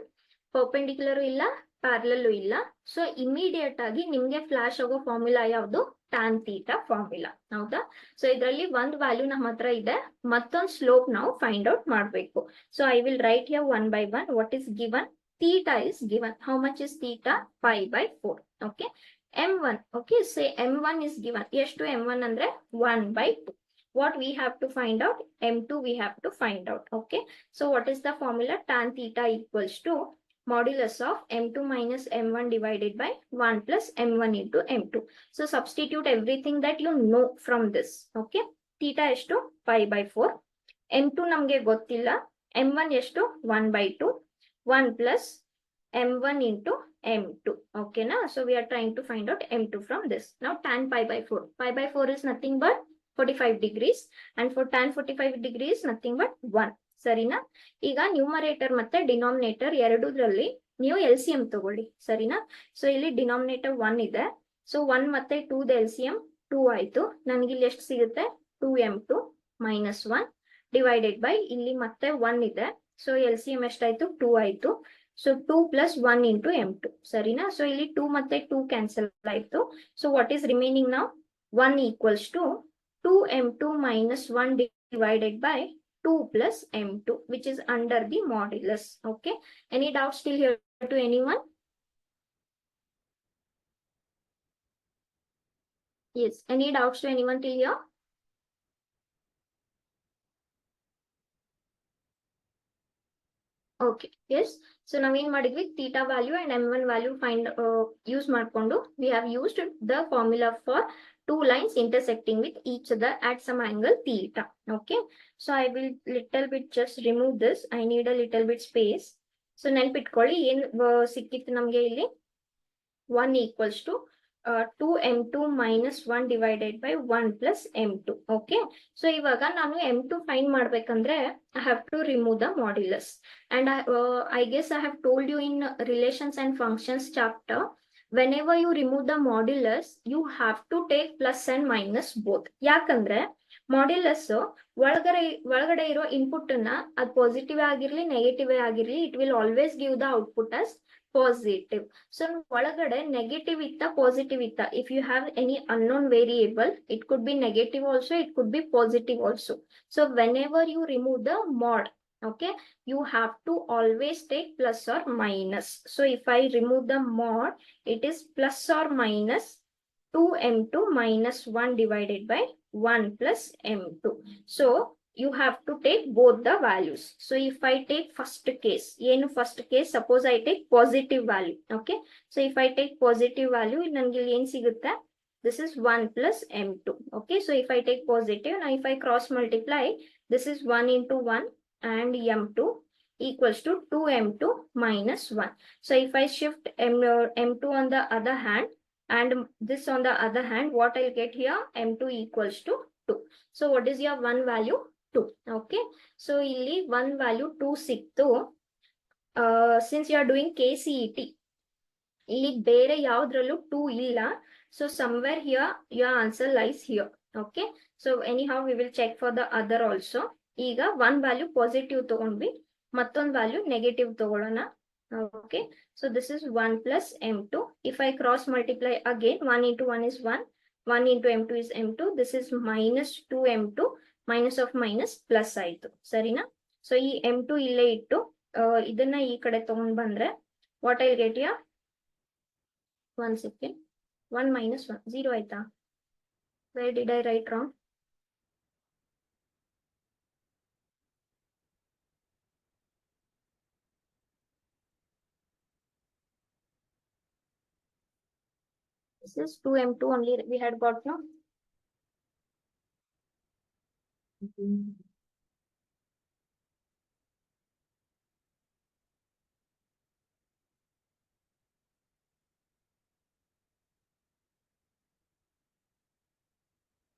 Perpendicular illa, parallel illa. So immediate agi nimge flash ಆಗೋ ಫಾರ್ಮುಲಾ ಯಾವುದು? tan theta formula, ಹೌದಾ? So ಇದರಲ್ಲಿ ಒಂದು value ನಮ್ಮ ಹತ್ರ ಇದೆ, ಮತ್ತೊಂದು slope ನಾವು ಫೈಂಡ್ ಔಟ್ ಮಾಡಬೇಕು. So I will write here one by one. What is given? theta is given. How much is theta? pi by 4. Okay, m1. Okay, say m1 is given. ಎಷ್ಟು? m1 ಅಂದ್ರೆ 1 by 2. What we have to find out? m2 we have to find out. Okay, so what is the formula? Tan theta equals to modulus of m2 minus m1 divided by 1 plus m1 into m2. So substitute everything that you know from this. Okay, theta ಎಷ್ಟು? pi by 4. m2 ನಮಗೆ ಗೊತ್ತಿಲ್ಲ. m1 ಎಷ್ಟು? 1 by 2. 1 plus m1 into m2. Okay, na? So we are trying to find out m2 from this. Now tan pi by 4. Pi by 4 is nothing but 45 degrees, and for tan 45 degrees nothing but 1. ಸರಿನಾ? ಈಗ numerator ಮತ್ತೆ denominator ಎರಡೂದ್ರಲ್ಲಿ ನೀವು LCM ತಗೊಳ್ಳಿ, ಸರಿನಾ? So ಇಲ್ಲಿ denominator 1 ಇದೆ. So 1 ಮತ್ತೆ 2 the LCM 2 ಆಯ್ತು. ನನಗೆ ಇಲ್ಲಿ ಎಷ್ಟು ಸಿಗುತ್ತೆ? 2m2 minus 1 divided by ಇಲ್ಲಿ ಮತ್ತೆ 1 ಇದೆ. ಸೊ LCM ಎಷ್ಟಾಯ್ತು? 2 ಆಯ್ತು. So 2 plus 1 into m2. ಸರಿನಾ? ಸೊ ಇಲ್ಲಿ 2 ಮತ್ತೆ 2 ಕ್ಯಾನ್ಸಲ್ ಆಯ್ತು. ಸೊ ವಾಟ್ ಈಸ್ ರಿಮೈನಿಂಗ್ ನಾವು? 1 equals to 2m2 minus 1 divided by 2 plus m2, which is under the modulus. Okay. Any doubts still here to anyone? Yes. Any doubts to anyone till here? Okay. Yes. So now in ಮಾಡಿದ್ವಿ theta value and m1 value find use ಮಾಡ್ಕೊಂಡು we have used the formula for two lines intersecting with each other at some angle theta. Okay. So I will little bit just remove this. I need a little bit space. So ನೆನ್ಪಿಟ್ಕೊಳ್ಳಿ ಏನ್ ಸಿಕ್ಕಿತ್ತು ನಮ್ಗೆ ಇಲ್ಲಿ 1 equals to 2m2 minus 1 divided by 1 plus m2. Okay. So ಇವಾಗ ನಾನು m2 find ಮಾಡ್ಬೇಕಂದ್ರೆ I have to remove the modulus. And I guess I have told you in relations and functions chapter, whenever you remove the modulus, you have to take plus and minus both. ಯಾಕಂದ್ರೆ modulus ಒಳಗಡೆ ಇರೋ input ಅನ್ನ ಅದು positive ಆಗಿರ್ಲಿ negative ಆಗಿರ್ಲಿ, it will always give the output us positive. So ಒಳಗಡೆ negative ಇತ್ತ positive ಇತ್ತ, if you have any unknown variable, it could be negative also, it could be positive also. So whenever you remove the mod, okay, you have to always take plus or minus. So if I remove the mod, it is plus or minus 2m2 minus 1 divided by 1 plus m2. So you have to take both the values. So if I take first case, suppose I take positive value. Okay. So if I take positive value, this is 1 plus m2. Okay. So if I take positive, now if I cross multiply, this is 1 into 1 and m2 equals to 2m2 minus 1. So if I shift m2 on the other hand and this on the other hand, what I'll get here? m2 equals to 2. So what is your one value? 2. Okay. So ಇಲ್ಲಿ one value 2 ಸಿಕ್ತು. Since you are doing KCET, ಇಲ್ಲಿ ಬೇರೆ ಯಾವ್ದ್ರಲ್ಲೂ 2 ಇಲ್ಲ. So somewhere here your answer lies here. Okay. So anyhow we will check for the other also. ಈಗ one value positive ತಗೊಂಡ್ವಿ, ಮತ್ತೊಂದು value negative ತಗೊಳ್ಳೋಣ. Okay. So this is 1 plus m2. If I cross multiply again, 1 into 1 is 1. 1 into m2 is m2. This is minus 2m2. Minus of minus plus ಆಯ್ತು. ಸರಿನಾ? So ಈ m2 ಇಲ್ಲೇ ಇಟ್ಟು ಇದನ್ನ ಈ ಕಡೆ ತಗೊಂಡ್ ಬಂದ್ರೆ what I get yeah 1 second 1 minus 1 0 ಆಯ್ತಾ? Where did I right wrong? This is 2m2 only we had got, no?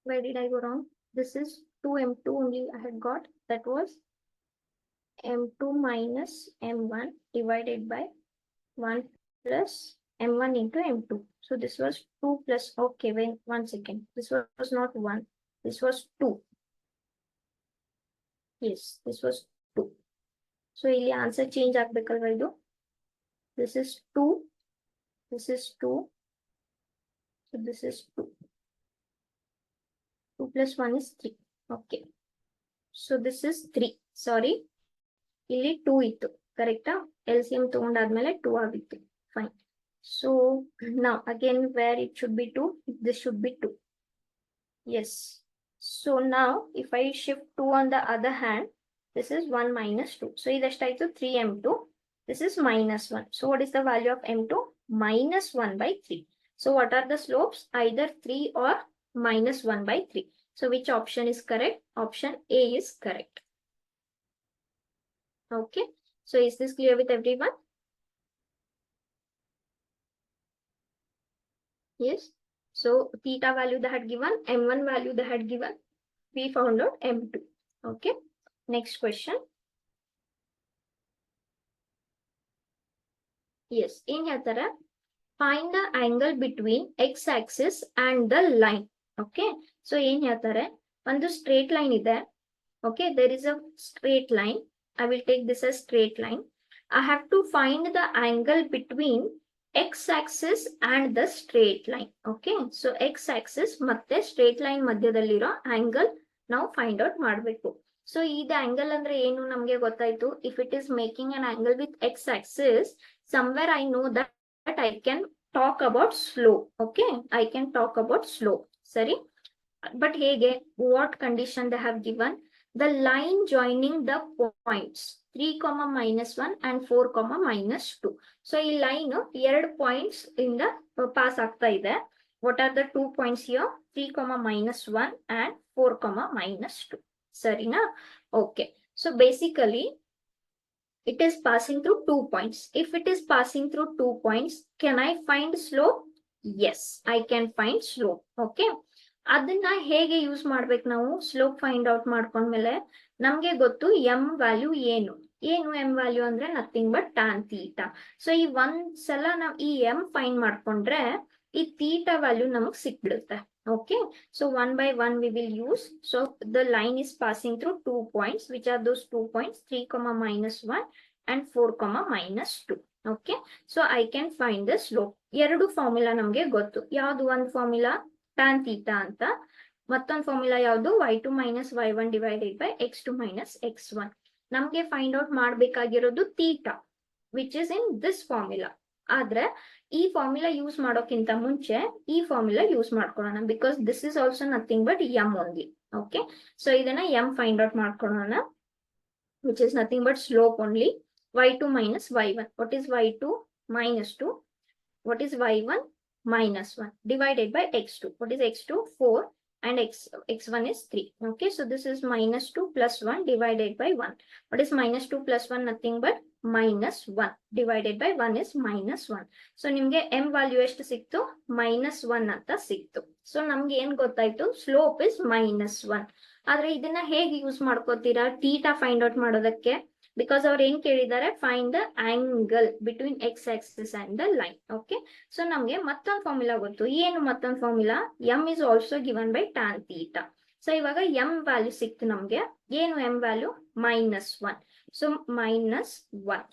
Where did I go wrong? This is 2m2 only I had got. That was m2 minus m1 divided by 1 plus m1 into m2. So this was 2 plus, okay, wait 1 second. This was not 1. This was 2. Yes, this was 2. So ಇಲ್ಲಿ answer change ಆಗ್ಬೇಕಲ್ವಾ ಇದು? This is 2. This is 2. So this is 2. 2 plus 1 is 3. Okay. So this is 3. Sorry. ಇಲ್ಲಿ 2 ಇತ್ತು. ಕರೆಕ್ಟಾ? LCM ತಗೊಂಡಾದ್ಮೇಲೆ 2 ಆಗಿತ್ತು. Fine. So now again where it should be 2, this should be 2. Yes. So now if I shift 2 on the other hand, this is 1 minus 2. So ಇದೆಷ್ಟಾಯ್ತು? 3m2. This is minus 1. So what is the value of m2? Minus 1 by 3. So what are the slopes? Either 3 or minus 1 by 3. So which option is correct? Option A is correct. Okay. So is this clear with everyone? Yes. So theta value they had given, m1 value they had given. We found out m2. Okay. Next question. Yes. In here, find the angle between x-axis and the line. Okay. So in here, on the straight line is there. Okay. There is a straight line. I will take this as straight line. I have to find the angle between x-axis and the straight line. Okay. So x-axis ಮತ್ತೆ straight line ಮಧ್ಯದಲ್ಲಿರೋ angle ನಾವು find out ಮಾಡಬೇಕು. So ಇದು angle ಅಂದ್ರೆ ಏನು ನಮ್ಗೆ ಗೊತ್ತಾಯ್ತು. If it is making an angle with X Axis, somewhere I know that I can talk about slope. Okay, I can talk about slope. ಸರಿ, but ಹೇಗೆ, what condition they have given? The line joining the points 3, -1 and 4, -2. So ಈ line ಎರಡು points ಇಂದ pass ಆಗ್ತಾ ಇದೆ. What are the 2 points here? 3, -1 and 4, -2. ಸರಿನಾ? Okay. So basically, it is passing through 2 points. If it is passing through 2 points, can I find slope? Yes, I can find slope. Okay. ಅದನ್ನ ಹೇಗೆ use ಮಾಡ್ಬೇಕು ನಾವು? Slope find out ಮಾಡ್ಕೊಂಡ್ಮೇಲೆ ನಮ್ಗೆ ಗೊತ್ತು M value ಏನು. M value ಅಂದ್ರೆ nothing but tan theta. So ಈ ಒಂದ್ಸಲ ನಾವು ಈ ಎಂ ಫೈಂಡ್ ಮಾಡ್ಕೊಂಡ್ರೆ ಈ ಥೀಟಾ ವ್ಯಾಲ್ಯೂ ನಮಗ್ ಸಿಕ್ಬಿಡುತ್ತೆ. Okay, so one by one we will use. So the line is passing through 2 points. Which are those 2 points? 3, -1 and 4, -2. Okay, so I can find the slope. ಎರಡು formula ನಮ್ಗೆ ಗೊತ್ತು. ಯಾವ್ದು ಒಂದು formula? tan theta ಅಂತ. ಮತ್ತೊಂದು formula ಯಾವುದು? y2 - y1 divided by x2 - x1. ನಮ್ಗೆ find out ಮಾಡ್ಬೇಕಾಗಿರೋದು theta, which is in this formula. ಆದ್ರೆ ಈ ಫಾರ್ಮುಲಾ ಯೂಸ್ ಮಾಡೋಕ್ಕಿಂತ ಮುಂಚೆ ಈ ಫಾರ್ಮುಲಾ ಯೂಸ್ ಮಾಡ್ಕೊಳ್ಳೋಣ, because this is also nothing but M only. Okay, so ಇದನ್ನ ಎಂ ಫೈಂಡ್ ಔಟ್ ಮಾಡ್ಕೊಳ್ಳೋಣ, which is nothing but slope only. y2 - y1. what is y2 - 2? what is y1 -1 divided by x2? what is x2? 4 and x1 is 3. Okay, so this is -2 plus 1 divided by 1. what is -2 plus 1? nothing but -1 divided by 1 is -1. So ನಿಮ್ಗೆ m value ಎಷ್ಟು ಸಿಕ್ತು? -1 ಅಂತ ಸಿಕ್ತು. So ನಮ್ಗೆ ಏನ್ ಗೊತ್ತಾಯ್ತು? Slope is -1. ಆದ್ರೆ ಇದನ್ನ ಹೇಗೆ ಯೂಸ್ ಮಾಡ್ಕೋತೀರಾ ಥೀಟಾ ಫೈಂಡ್ ಔಟ್ ಮಾಡೋದಕ್ಕೆ? ಬಿಕಾಸ್ ಅವ್ರು ಏನ್ ಕೇಳಿದ್ದಾರೆ? Find the angle between X axis and the line. Okay, so ನಮ್ಗೆ ಮತ್ತೊಂದು ಫಾರ್ಮುಲಾ ಗೊತ್ತು. ಏನು ಮತ್ತೊಂದು formula? M is also given by tan theta. So ಇವಾಗ ಎಂ ವ್ಯಾಲ್ಯೂ ಸಿಕ್ತು ನಮ್ಗೆ. ಏನು ಎಂ ವ್ಯಾಲ್ಯೂ? -1. ಸೊ -1.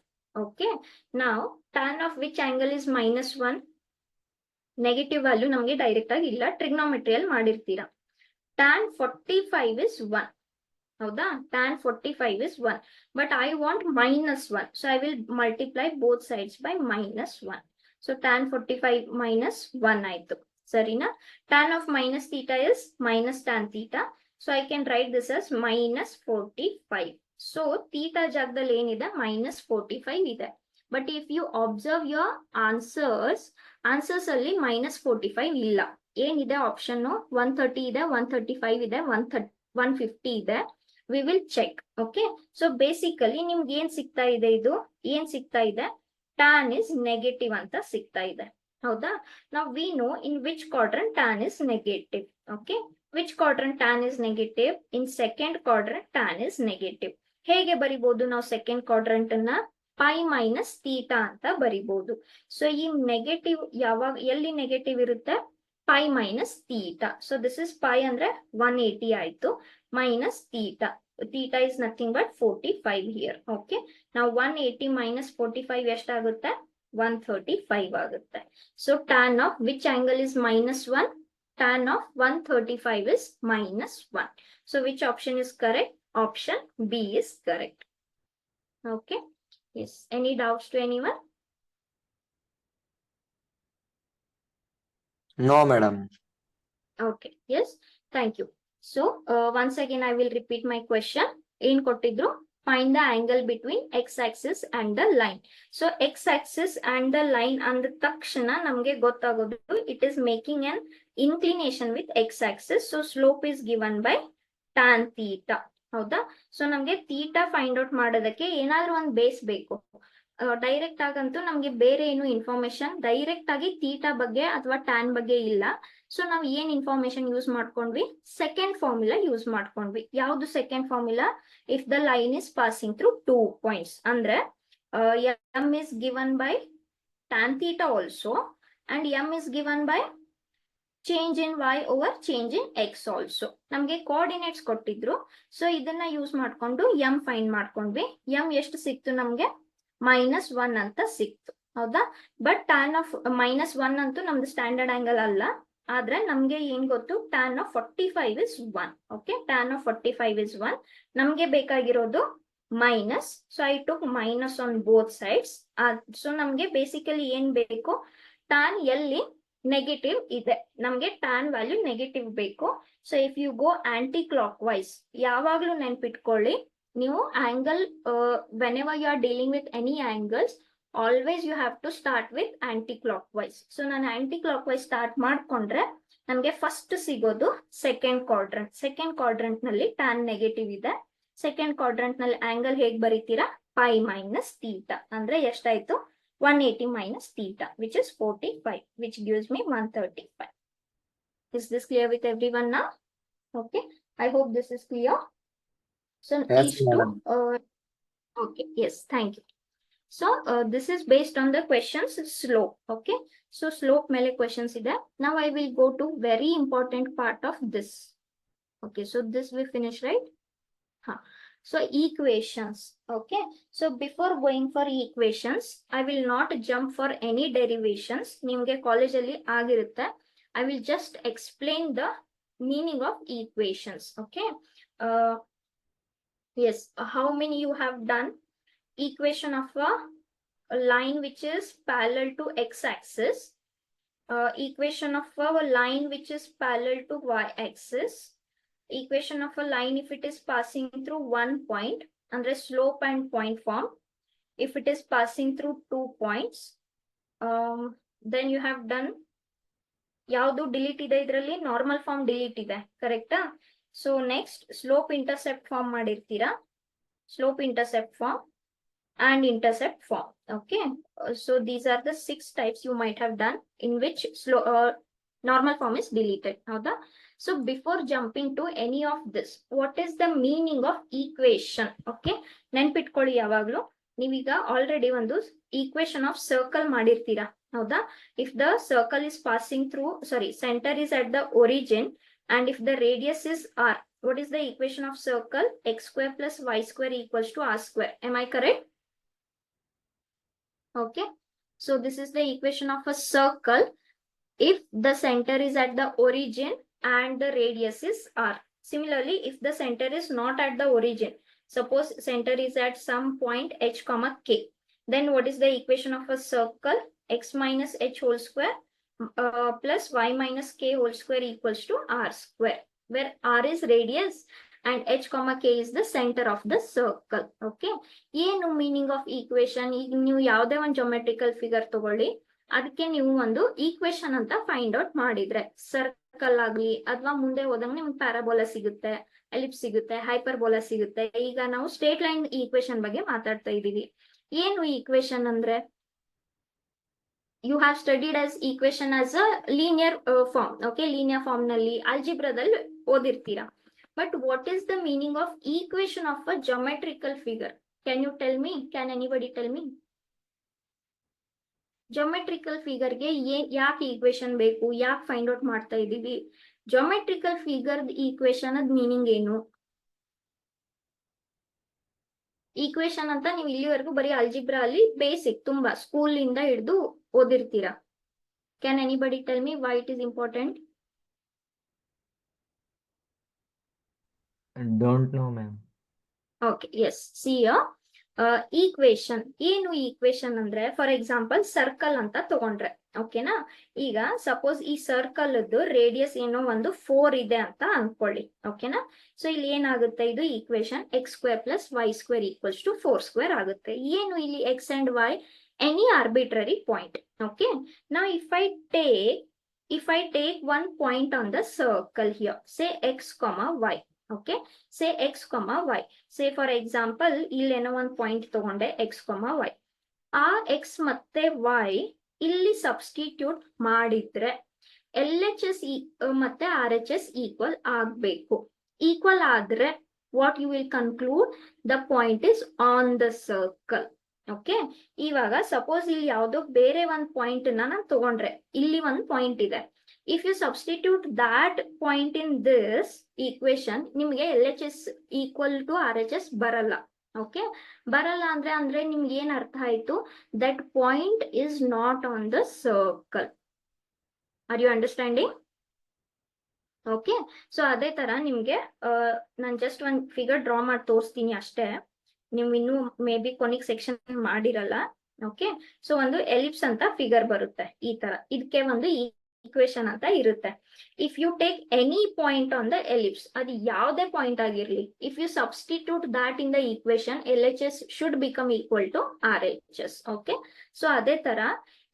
ಓಕೆ, ನಾವು tan of which angle is -1? Negative value ನಮ್ಗೆ ಡೈರೆಕ್ಟ್ ಆಗಿ ಇಲ್ಲ, ಟ್ರಿಗ್ನೋಮೆಟ್ರಿಯಲ್ಲಿ ಮಾಡಿರ್ತೀರಾ. tan 45 is 1. ಹೌದಾ? tan 45 is 1. But I want -1. So I will multiply both sides by -1. So tan 45 -1 ಆಯ್ತು. ಸರಿನಾ? tan of minus theta is minus tan theta. So I can write this as -45. So theta ಜಾಗದಲ್ಲಿ ಏನಿದೆ? -45 ಇದೆ. But if you observe your answers ಅಲ್ಲಿ -45 ಇಲ್ಲ. ಏನಿದೆ option? 130 ಇದೆ, 135 ಇದೆ, 150 ಇದೆ. we will check. Okay, so basically ನಿಮ್ಗೆ ಏನ್ ಸಿಗ್ತಾ ಇದೆ? ಇದು ಏನ್ ಸಿಗ್ತಾ ಇದೆ? tan is negative ಅಂತ ಸಿಗ್ತಾ ಇದೆ. ಹೌದಾ? now we know in which quadrant tan is negative. Okay, which quadrant tan is negative? in second quadrant tan is negative. ಹೇಗೆ ಬರಿಬಹುದು ನಾವು ಸೆಕೆಂಡ್ ಕ್ವಾಡ್ರಂಟ್ ಅನ್ನ? ಪೈ ಮೈನಸ್ ಥೀಟಾ ಅಂತ ಬರಿಬಹುದು. ಸೊ ಈ ನೆಗೆಟಿವ್ ಯಾವಾಗ ಎಲ್ಲಿ ನೆಗೆಟಿವ್ ಇರುತ್ತೆ? Pi minus theta. So this is pi ಅಂದ್ರೆ 180 ಆಯ್ತು, minus theta. Theta is nothing but 45 here. Okay, ನಾವು 180 - 45 ಎಷ್ಟಾಗುತ್ತೆ? 135 ಆಗುತ್ತೆ. So tan of which angle is -1? tan of 135 is -1. So which option is correct? Option B is correct. Okay, yes. Any doubts to anyone? No, madam. Okay, yes, thank you. So once again I will repeat my question. In kottidru, find the angle between x-axis and the line. So x-axis and the line and takshana namge gottagodu it is making an inclination with x-axis. So slope is given by tan theta. ಹೌದಾ? So ನಮ್ಗೆ theta find out ಮಾಡೋದಕ್ಕೆ ಏನಾದ್ರೂ ಒಂದು base ಬೇಕು. Direct ಆಗಂತೂ ನಮ್ಗೆ ಬೇರೆ ಏನು information direct ಆಗಿ ಥೀಟಾ ಬಗ್ಗೆ ಅಥವಾ ಟ್ಯಾನ್ ಬಗ್ಗೆ ಇಲ್ಲ. ಸೊ ನಾವು ಏನ್ ಇನ್ಫಾರ್ಮೇಶನ್ ಯೂಸ್ ಮಾಡ್ಕೊಂಡ್ವಿ? ಸೆಕೆಂಡ್ ಫಾರ್ಮುಲಾ ಯೂಸ್ ಮಾಡ್ಕೊಂಡ್ವಿ. ಯಾವ್ದು second formula? If the line is passing through 2 points ಅಂದ್ರೆ M is given by tan theta also and M is given by change in y over change in x also. ನಮ್ಗೆ coordinates ಕೊಟ್ಟಿದ್ರು, so ಇದನ್ನ use ಮಾಡ್ಕೊಂಡು M find ಮಾಡ್ಕೊಂಡ್ವಿ. M ಎಷ್ಟು ಸಿಕ್ತು ನಮ್ಗೆ? -1 ಅಂತ ಸಿಕ್ತು. ಹೌದಾ? ಬಟ್ tan ಆಫ್ -1 ಅಂತೂ ನಮ್ದು ಸ್ಟ್ಯಾಂಡರ್ಡ್ ಆಂಗಲ್ ಅಲ್ಲ. ಆದ್ರೆ ನಮ್ಗೆ ಏನ್ ಗೊತ್ತು, tan of 45 is 1. Okay, tan of 45 is 1. ನಮ್ಗೆ ಬೇಕಾಗಿರೋದು minus. So I took minus on both sides. So ನಮ್ಗೆ ಬೇಸಿಕಲಿ ಏನ್ ಬೇಕು, tan ಎಲ್ಲಿ ನೆಗೆಟಿವ್ ಇದೆ, ನಮ್ಗೆ tan ವ್ಯಾಲ್ಯೂ ನೆಗೆಟಿವ್ ಬೇಕು. So if you go anticlockwise, ಯಾವಾಗ್ಲೂ ನೆನ್ಪಿಟ್ಕೊಳ್ಳಿ, ನೀವು angle whenever you are dealing with any angles, always you have to start with anticlockwise. So ನಾನು ಆಂಟಿ ಕ್ಲಾಕ್ ವೈಸ್ ಸ್ಟಾರ್ಟ್ ಮಾಡ್ಕೊಂಡ್ರೆ ನಮ್ಗೆ first ಸಿಗೋದು second quadrant. Second quadrant ನಲ್ಲಿ tan negative ಇದೆ. Second quadrant ನಲ್ಲಿ angle ಹೇಗ್ ಬರೀತೀರಾ, pi minus theta, ಅಂದ್ರೆ ಎಷ್ಟಾಯ್ತು, 180 minus theta, which is 45, which gives me 135. Is this clear with everyone now? Okay, I hope this is clear. So Yes, madam. okay, yes, thank you. So this is based on the questions slope. Okay, so slope mele questions ide. Now I will go to very important part of this. Okay, so this we finish, right? So equations. Okay, so before going for equations, I will not jump for any derivations. Nimge college alli agirutte. I will just explain the meaning of equations. Okay, yes, how many you have done equation of a line which is parallel to x-axis, equation of a line which is parallel to y-axis, equation of a line if it is passing through one point, under slope and point form, if it is passing through 2 points, then you have done ಯಾವುದು delete ಇದೆ ಇದರಲ್ಲಿ, normal form delete ಇದೆ, ಕರೆಕ್ಟಾ? So next slope intercept form ಮಾಡಿರ್ತೀರಾ, slope intercept form and intercept form. Okay, so these are the 6 types you might have done in which normal form is deleted. Howda? So before jumping to any of this, what is the meaning of equation? Okay, ನೆನ್ಪಿಟ್ಕೊಳ್ಳಿ ಯಾವಾಗ್ಲೂ. ನೀವೀಗ already ಒಂದು equation of circle ಮಾಡಿರ್ತೀರಾ, ಹೌದಾ? If the circle is passing through, sorry, center is at the origin and if the radius is r, what is the equation of circle? X square plus y square equals to r square. Am I correct? Okay, so this is the equation of a circle if the center is at the origin and the radius is r. Similarly, if the center is not at the origin, suppose center is at some point h comma k, then what is the equation of a circle? X minus h whole square plus y minus k whole square equals to r square, where r is radius and h comma k is the center of the circle. Okay, ಏನು meaning of equation? ಈಗ ನೀವು ಯಾವುದೇ ಒಂದು geometrical figure ತಗೊಳ್ಳಿ, ಅದಕ್ಕೆ ನೀವು ಒಂದು equation ಅಂತ ಫೈಂಡ್ ಔಟ್ ಮಾಡಿದ್ರೆ, ಸರ್ಕಲ್ ಆಗ್ಲಿ ಅಥವಾ ಮುಂದೆ ಹೋದಂಗೆ ನಿಮ್ಗೆ ಪ್ಯಾರಾಬೋಲಾ ಸಿಗುತ್ತೆ, ಎಲಿಪ್ಸ್ ಸಿಗುತ್ತೆ, ಹೈಪರ್ಬೋಲಾ ಸಿಗುತ್ತೆ. ಈಗ ನಾವು ಸ್ಟ್ರೇಟ್ ಲೈನ್ ಈಕ್ವೇಶನ್ ಬಗ್ಗೆ ಮಾತಾಡ್ತಾ ಇದೀವಿ. ಏನು ಈಕ್ವೇಶನ್ ಅಂದ್ರೆ, you have studied as equation as a linear form. Okay, linear form nalli algebraದಲ್ಲಿ ಓದಿರ್ತೀರಾ. But what is the meaning of equation of a geometrical figure? Can you tell me? Can anybody tell me? Geometrical figure ಗೆ ಯಾಕೆ equation ಬೇಕು, ಯಾಕೆ find out ಮಾಡ್ತಾ ಇದೀವಿ? Geometrical figure equation ಅದ್ meaning ಏನು? Equation ಅಂತ ನೀವು ಇಲ್ಲಿವರೆಗೂ ಬರೀ ಅಲ್ಜಿಬ್ರಾ ಅಲ್ಲಿ ಬೇಸಿಕ್ ತುಂಬಾ ಸ್ಕೂಲ್ ಇಂದ ಹಿಡಿದು ಓದಿರ್ತೀರಾ. Can anybody tell me why it is important? I don't know, ma'am. Okay, yes, see here, equation ಏನು? ಈಕ್ವೇಶನ್ ಅಂದ್ರೆ ಫಾರ್ ಎಕ್ಸಾಂಪಲ್ ಸರ್ಕಲ್ ಅಂತ ತಗೊಂಡ್ರೆ, ಓಕೆನಾ? ಈಗ ಸಪೋಸ್ ಈ ಸರ್ಕಲ್ ರೇಡಿಯಸ್ ಏನೋ ಒಂದು 4 ಇದೆ ಅಂತ ಅನ್ಕೊಳ್ಳಿ, ಓಕೆನಾ? ಸೊ ಇಲ್ಲಿ ಏನಾಗುತ್ತೆ, ಇದು equation x square plus y square equals to 4 square ಆಗುತ್ತೆ. ಏನು ಇಲ್ಲಿ x and y? Any arbitrary point. Okay, now if I take one point on the circle here, say x comma y. Okay, say x comma y. Say for example, ಇಲ್ಲಿ ಏನೋ ಒಂದು point ತಗೊಂಡೆ x comma y. ಆ x ಮತ್ತೆ y ಇಲ್ಲಿ substitute ಮಾಡಿದ್ರೆ LHS ಮತ್ತೆ RHS equal ಆಗ್ಬೇಕು. ಈಕ್ವಲ್ ಆದ್ರೆ what you will conclude, the point is on the circle. Okay, ಇವಾಗ ಸಪೋಸ್ ಇಲ್ಲಿ ಯಾವುದೋ ಬೇರೆ ಒಂದು ಪಾಯಿಂಟ್ ನಾನು ತಗೊಂಡ್ರೆ, ಇಲ್ಲಿ ಒಂದು ಪಾಯಿಂಟ್ ಇದೆ. If you substitute that point in this equation, ನಿಮಗೆ LHS equal to RHS ಬರಲ್ಲ. ಓಕೆ, ಬರಲ್ಲ ಅಂದ್ರೆ ನಿಮ್ಗೆ ಏನ್ ಅರ್ಥ ಆಯ್ತು? That point is not on the circle. Are you understanding? Okay, so ಅದೇ ತರ ನಿಮ್ಗೆ ನಾನು ಜಸ್ಟ್ ಒಂದು ಫಿಗರ್ ಡ್ರಾ ಮಾಡಿ ತೋರಿಸ್ತೀನಿ ಅಷ್ಟೇ, ನೀವು ಇನ್ನು ಮೇ ಬಿ ಕೊನೆಗೆ ಸೆಕ್ಷನ್ ಮಾಡಿರಲ್ಲ. ಓಕೆ, ಸೊ ಒಂದು ಎಲಿಪ್ಸ್ ಅಂತ ಫಿಗರ್ ಬರುತ್ತೆ ಈ ತರ, ಇದಕ್ಕೆ ಒಂದು ಈಕ್ವೇಶನ್ ಅಂತ ಇರುತ್ತೆ. If you take any point on the ellipse, ಅದು ಯಾವುದೇ ಪಾಯಿಂಟ್ ಆಗಿರ್ಲಿ, if you substitute that in the equation, L H S should become equal to R H S. Okay, so ಅದೇ ತರ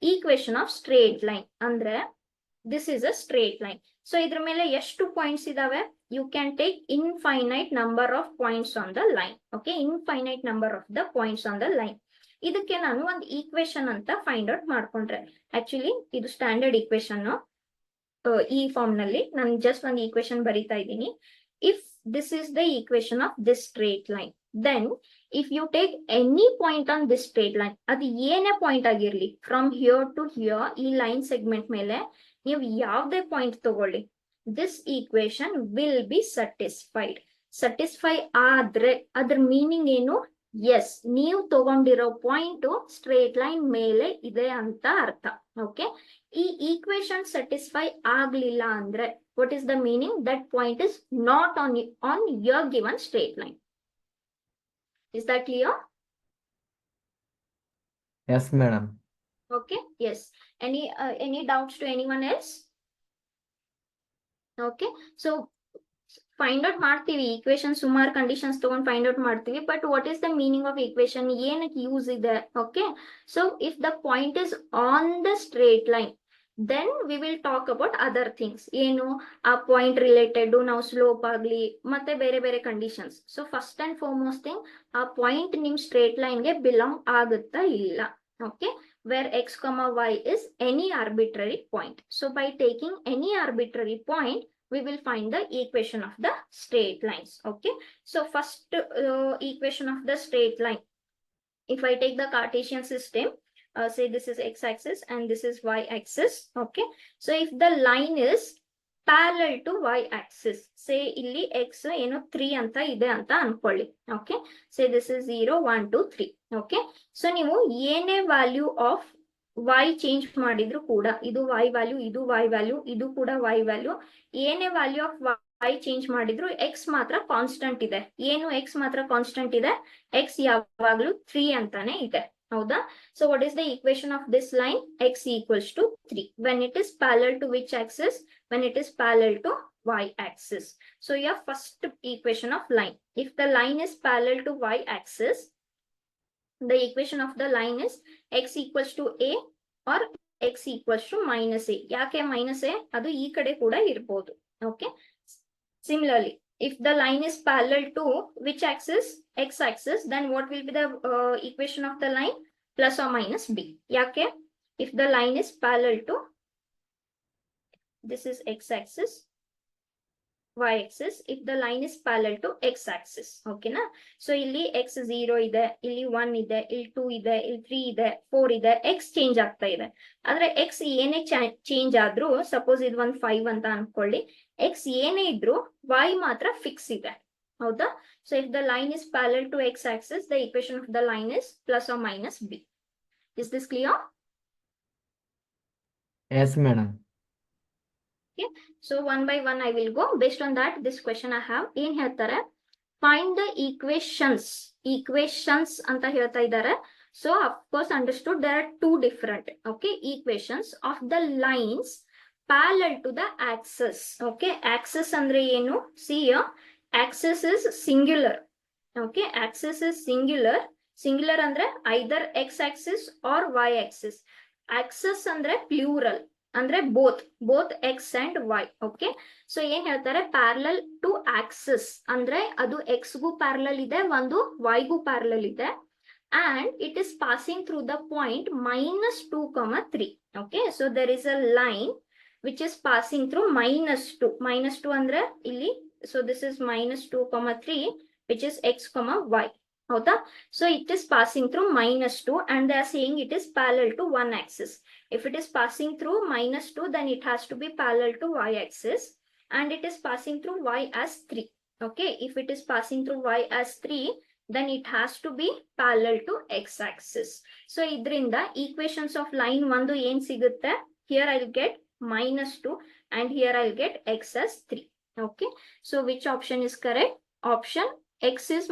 ಈಕ್ವೇಶನ್ ಆಫ್ ಸ್ಟ್ರೇಟ್ ಲೈನ್ ಅಂದ್ರೆ this is a straight line. So ಇದ್ರ ಮೇಲೆ ಎಷ್ಟು points ಇದಾವೆ? You can take infinite number of points on the line. Okay, infinite number of the points on the line. ಇದಕ್ಕೆ ನಾನು ಒಂದು ಈಕ್ವೇಶನ್ ಅಂತ find out ಮಾಡ್ಕೊಂಡ್ರೆ, ಆಕ್ಚುಲಿ ಇದು ಸ್ಟ್ಯಾಂಡರ್ಡ್ ಈಕ್ವೇಶನ್ ಈ ಫಾರ್ಮ್ ನಲ್ಲಿ ನಾನು ಜಸ್ಟ್ ಒಂದು ಈಕ್ವೇಶನ್ ಬರೀತಾ ಇದ್ದೀನಿ. If this is the equation of this straight line, then if you take any point on this straight line, ಅದು ಏನೇ ಪಾಯಿಂಟ್ ಆಗಿರ್ಲಿ, ಫ್ರಮ್ ಹಿಯರ್ ಟು ಹಿಯರ್, ಈ ಲೈನ್ ಸೆಗ್ಮೆಂಟ್ ಮೇಲೆ ನೀವು ಯಾವುದೇ ಪಾಯಿಂಟ್ ತಗೊಳ್ಳಿ, ದಿಸ್ ಈಕ್ವೇಶನ್ ವಿಲ್ ಬಿ ಸಟಿಸ್ಫೈಡ್. ಸಟಿಸ್ಫೈ ಆದ್ರೆ ಅದ್ರ ಮೀನಿಂಗ್ ಏನು? ಎಸ್, ನೀವು ತಗೊಂಡಿರೋ ಪಾಯಿಂಟ್ ಸ್ಟ್ರೇಟ್ ಲೈನ್ ಮೇಲೆ ಇದೆ ಅಂತ ಅರ್ಥ. ಓಕೆ, ಈ ಈಕ್ವೇಶನ್ ಸಟಿಸ್ಫೈ ಆಗ್ಲಿಲ್ಲ ಅಂದ್ರೆ what is the meaning? That point is not on your given straight line. Is that clear? Yes, madam. Okay, yes. Any doubts to anyone else? Okay, so find out ಮಾಡ್ತೀವಿ equation, ಸುಮಾರು conditions ತಗೊಂಡು find out ಮಾಡ್ತೀವಿ. But what is the meaning of equation, ಏನಕ್ಕೆ use ಇದೆ? Okay, so if the point is on the straight line, then we will talk about other things. ಏನು ಆ point related, ನಾವು slope ಆಗ್ಲಿ ಮತ್ತೆ ಬೇರೆ ಬೇರೆ conditions. So first and foremost thing, ಆ ಪಾಯಿಂಟ್ ನಿಮ್ ಸ್ಟ್ರೇಟ್ ಲೈನ್ಗೆ ಬಿಲಾಂಗ್ ಆಗುತ್ತಾ ಇಲ್ಲ. Okay, where x comma y is any arbitrary point. So by taking any arbitrary point, we will find the equation of the straight lines. Okay, so first equation of the straight line, if I take the Cartesian system, say this is x-axis and this is y-axis. Okay, so if the line is parallel to y-axis, say ಇಲ್ಲಿ x ಏನು 3 ಅಂತ ಇದೆ ಅಂತ ಅನ್ಕೊಳ್ಳಿ. Okay, say this is 0 1 2 3. Okay, so ನೀವು ಏನೇ value of y change ಮಾಡಿದ್ರು ಕೂಡ, ಇದು y ವ್ಯಾಲ್ಯೂ, ಇದು y ವ್ಯಾಲ್ಯೂ, ಇದು ಕೂಡ y ವ್ಯಾಲ್ಯೂ, ಏನೇ ವ್ಯಾಲ್ಯೂ ಆಫ್ y ಚೇಂಜ್ ಮಾಡಿದ್ರು x ಮಾತ್ರ ಕಾನ್ಸ್ಟೆಂಟ್ ಇದೆ. ಏನು x ಮಾತ್ರ ಕಾನ್ಸ್ಟೆಂಟ್ ಇದೆ? x ಯಾವಾಗ್ಲೂ 3 ಅಂತಾನೆ ಇದೆ. ಹೌದಾ? So what is the equation of this line? x equals to 3 when it is parallel to which axis? When it is parallel to y-axis. So your first equation of line, if the line is parallel to y-axis, the equation of the line is x equals to a or x equals to minus a. ಯಾಕೆ minus a? ಅದು ಈ ಕಡೆ ಕೂಡ ಇರಬಹುದು. Okay, similarly, if the line is parallel to which axis? X-axis, then what will be the equation of the line? Plus or minus b. ಯಾಕೆ? If the line is parallel to, this is x-axis, y-axis, if the line is parallel to x-axis. Okay na? So ಇಲ್ಲಿ x 0 ಇದೆ, ಇಲ್ಲಿ 1 ಇದೆ, ಇಲ್ಲಿ 2 ಇದೆ, ಇಲ್ಲಿ 3 ಇದೆ, 4 ಇದೆ, x ಚೇಂಜ್ ಆಗ್ತಾ ಇದೆ. ಆದ್ರೆ x ಏನೇ ಚೇಂಜ್ ಆದ್ರೂ, ಸಪೋಸ್ ಇದು ಒಂದು 5 ಅಂತ ಅನ್ಕೊಳ್ಳಿ, x ಏನೇ ಇದ್ರು y ಮಾತ್ರ ಫಿಕ್ಸ್ ಇದೆ. ಹೌದಾ? So if the line is parallel to x-axis, the equation of the line is plus or minus b. Is this clear? Yes, madam. Okay, so one by one I will go. Based on that, this question I have, ಏನ್ ಹೇಳ್ತಾರೆ? Find the equations ಅಂತ ಹೇಳ್ತಾ ಇದ್ದಾರೆ. So of course understood, there are two different, okay, equations of the lines parallel to the axis. Okay, axis ಅಂದ್ರೆ ಏನು? See here, axis is singular. Okay, axis is singular. Singular ಅಂದ್ರೆ either x-axis or y-axis. Axis ಅಂದ್ರೆ plural, ಅಂದ್ರೆ both x and y. Okay, so ಏನ್ ಹೇಳ್ತಾರೆ? Parallel to Axis ಅಂದ್ರೆ ಅದು x ಗೂ ಪ್ಯಾರಲಲ್ ಇದೆ, ಒಂದು y ಗೂ ಪ್ಯಾರಲಲ್ ಇದೆ, and it is passing through the point -2, 3. Okay, so there is a line which is passing through -2 ಅಂದ್ರೆ ಇಲ್ಲಿ, so this is -2, 3, which is x, y. ಹೌದಾ? So it is passing through -2 and they are saying it is parallel to one axis. If it is passing through -2, then it has to be parallel to y-axis, and it is passing through y as 3. Okay, if it is passing through y as 3, then it has to be parallel to x-axis. So idrinda equations of line ಒಂದು ಏನ್ ಸಿಗುತ್ತೆ? Here I'll get -2. and here I'll get x as 3. Okay, so which option is correct? Option x is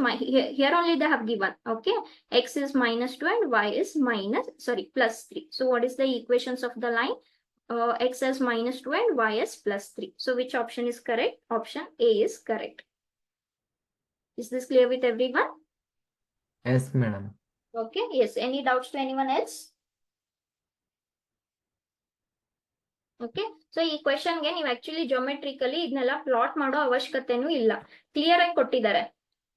here only they have given. Okay, x is -2 and y is +3. So what is the equations of the line? X as -2 and y as +3. So which option is correct? Option A is correct. Is this clear with everyone? Yes, madam. Okay, yes. Any doubts to anyone else? Okay, so ಈ ಕ್ವೆಶನ್ಗೆ ನೀವು actually ಜೋಮೆಟ್ರಿಕಲಿ ಇದನ್ನೆಲ್ಲ plot ಮಾಡೋ ಅವಶ್ಯಕತೆನೂ ಇಲ್ಲ, clear ಆಗಿ ಕೊಟ್ಟಿದ್ದಾರೆ.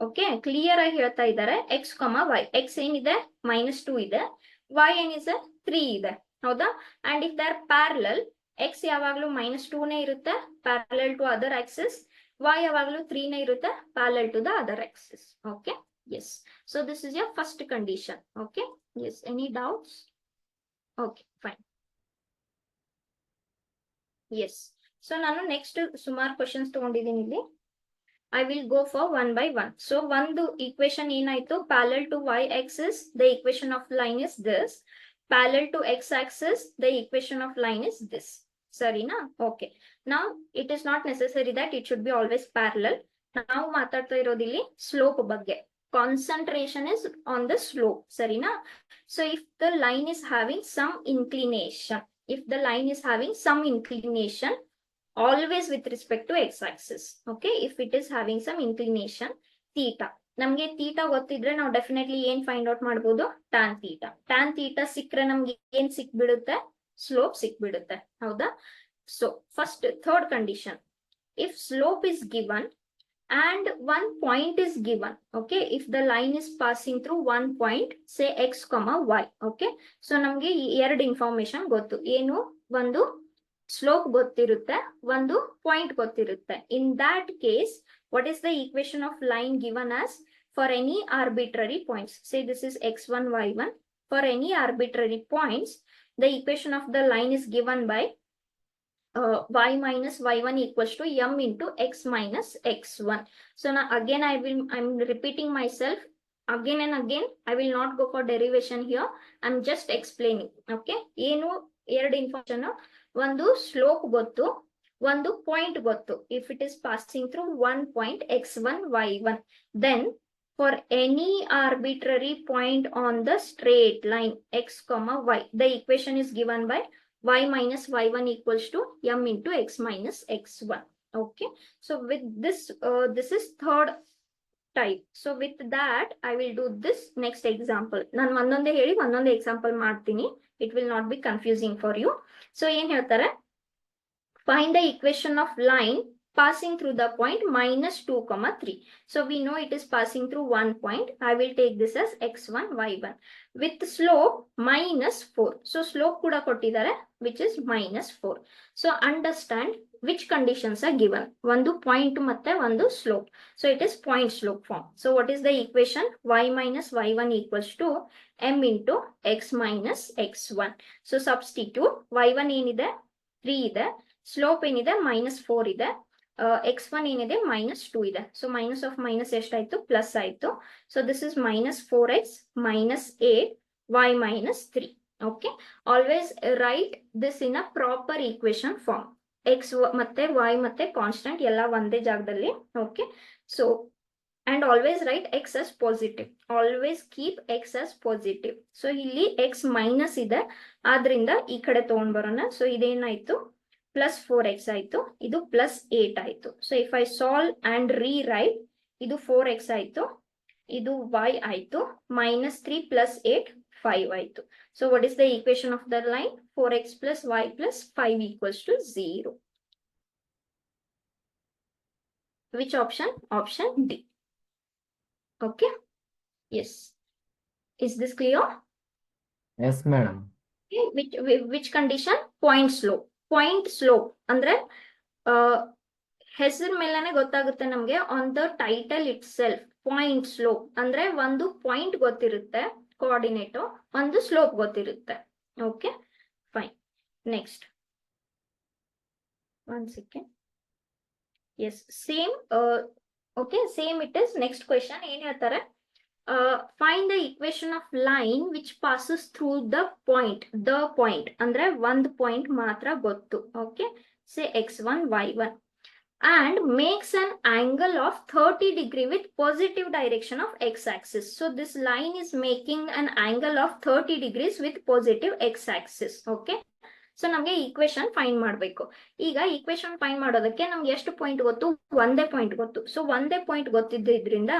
Okay, clear ಆಗಿ ಹೇಳ್ತಾ ಇದ್ದಾರೆ ಎಕ್ಸ್ ವೈ. ಎಕ್ಸ್ ಏನಿದೆ -2 ಇದೆ, ವೈ ಏನಿದೆ 3 ಇದೆ, ಹೌದಾ? And if they are parallel, x ಯಾವಾಗ್ಲೂ -2ನೇ ಇರುತ್ತೆ parallel to other axis, y ಯಾವಾಗ್ಲೂ 3ನೇ ಇರುತ್ತೆ parallel to the other axis. Okay, yes. So this is your first condition. Okay, yes. Any doubts? Okay, fine. Yes. So ನಾನು next ಸುಮಾರು questions ತಗೊಂಡಿದ್ದೀನಿ ಇಲ್ಲಿ. I will go for one by one. So ಒಂದು equation ಏನಾಯ್ತು? Parallel to y axis, the equation of line is this. Parallel to x axis, the equation of line is this. ಸರಿನಾ? Okay. Now it is not necessary that it should be always parallel. ನಾವು ಮಾತಾಡ್ತಾ ಇರೋದಿಲ್ಲಿ slope ಬಗ್ಗೆ. Concentration is on the slope. ಸರಿನಾ? So if the line is having some inclination, if the line is having some inclination, always with respect to x-axis. Okay, if it is having some inclination, theta. ನಮ್ಗೆ theta ಗೊತ್ತಿದ್ರೆ ನಾವು definitely ಏನ್ find out ಮಾಡಬಹುದು? tan theta. tan theta ಸಿಕ್ಕರೆ ನಮ್ಗೆ ಏನ್ ಸಿಕ್ಬಿಡುತ್ತೆ? Slope ಸಿಕ್ಬಿಡುತ್ತೆ, ಹೌದಾ? So first third condition, if slope is given and one point is given. Okay, if the line is passing through one point, say x y. Okay, so ನಮ್ಗೆ ಈ ಎರಡು information ಗೊತ್ತು. ಏನು? ಒಂದು ಸ್ಲೋಪ್ ಗೊತ್ತಿರುತ್ತೆ, ಒಂದು ಪಾಯಿಂಟ್ ಗೊತ್ತಿರುತ್ತೆ. ಇನ್ that case, what is the equation of line given as? For any arbitrary points, say this is x1 y1, for any arbitrary points, the equation of the line is given by y minus y1 equals to m into x minus x1. So now again I'm repeating myself again and again. I will not go for derivation here. I'm just explaining. Okay, ಏನು ಎರಡು information, ಒಂದು slope ಗೊತ್ತು, ಒಂದು point ಗೊತ್ತು. If it is passing through one point x1 y1, then for any arbitrary point on the straight line x y, the equation is given by y minus y1 equals to m into x minus x1. Okay, so with this, this is third type. So with that, I will do this next example. ನಾನು ಒಂದೊಂದೇ ಹೇಳಿ ಒಂದೊಂದೇ example ಮಾಡ್ತೀನಿ. It will not be confusing for you. So ಏನ್ ಹೇಳ್ತಾರೆ? Find the equation of line passing through the point -2, 3. So we know it is passing through one point. I will take this as x1 y1 with slope -4. So slope kuda kottidare, which is -4. So understand which conditions are given. One point matte one slope. So it is point slope form. So what is the equation? Y minus y1 equals to m into x minus x1. So substitute. y1 ಏನಿದೆ? 3 ಇದೆ. Slope ಏನಿದೆ? -4 ಇದೆ. x1 ಏನಿದೆ? -2 ಇದೆ. So minus of minus ಎಷ್ಟಾಯ್ತು? Plus ಆಯ್ತು. So this is -4x -8 y -3. Okay, always write this in a proper equation form. x ಮತ್ತೆ y ಮತ್ತೆ ಕಾನ್ಸ್ಟೆಂಟ್ ಎಲ್ಲ ಒಂದೇ ಜಾಗದಲ್ಲಿ. Okay, so and always write x as positive. Always keep x as positive. So ಇಲ್ಲಿ x minus ಇದೆ, ಆದ್ರಿಂದ ಈ ಕಡೆ ತಗೊಂಡ್ ಬರೋಣ. ಸೊ ಇದೇನಾಯ್ತು? +4x ಆಯ್ತು, ಇದು +8 ಆಯ್ತು. So if I solve and rewrite, ಇದು 4x ಆಯ್ತು, ಇದು y ಆಯ್ತು, -3 + 8 5 ಆಯ್ತು. So what is the equation of the line? 4x + y + 5 equals to 0. Which option? Option D. Okay, yes. Is this clear? Yes, madam. Okay. Which condition? Point slope. Point slope ಅಂದ್ರೆ ಹೆಸರು ಮೇಲೆನೆ ಗೊತ್ತಾಗುತ್ತೆ ನಮ್ಗೆ, on the title itself. Point slope ಅಂದ್ರೆ ಒಂದು point ಗೊತ್ತಿರುತ್ತೆ coordinate, ಒಂದು slope ಗೊತ್ತಿರುತ್ತೆ. Okay, fine. Next one second. Yes, same. Okay, same it is. Next question ಏನ್ ಹೇಳ್ತಾರೆ? find the equation of line which passes through the point. The point ಅಂದ್ರೆ ಒಂದು point ಮಾತ್ರ ಗೊತ್ತು. Okay, say x1, y1, and makes an angle of 30 degree with positive direction of x-axis. So this line is making an angle of 30 degrees with positive x-axis. Okay. So ನಮಗೆ equation find ಮಾಡಬೇಕು. ಈಗ equation find ಮಾಡೋದಕ್ಕೆ ನಮ್ಗೆ ಎಷ್ಟು point ಗೊತ್ತು? ಒಂದೇ point ಗೊತ್ತು. So ಒಂದೇ ಪಾಯಿಂಟ್ ಗೊತ್ತಿದ್ದರಿಂದ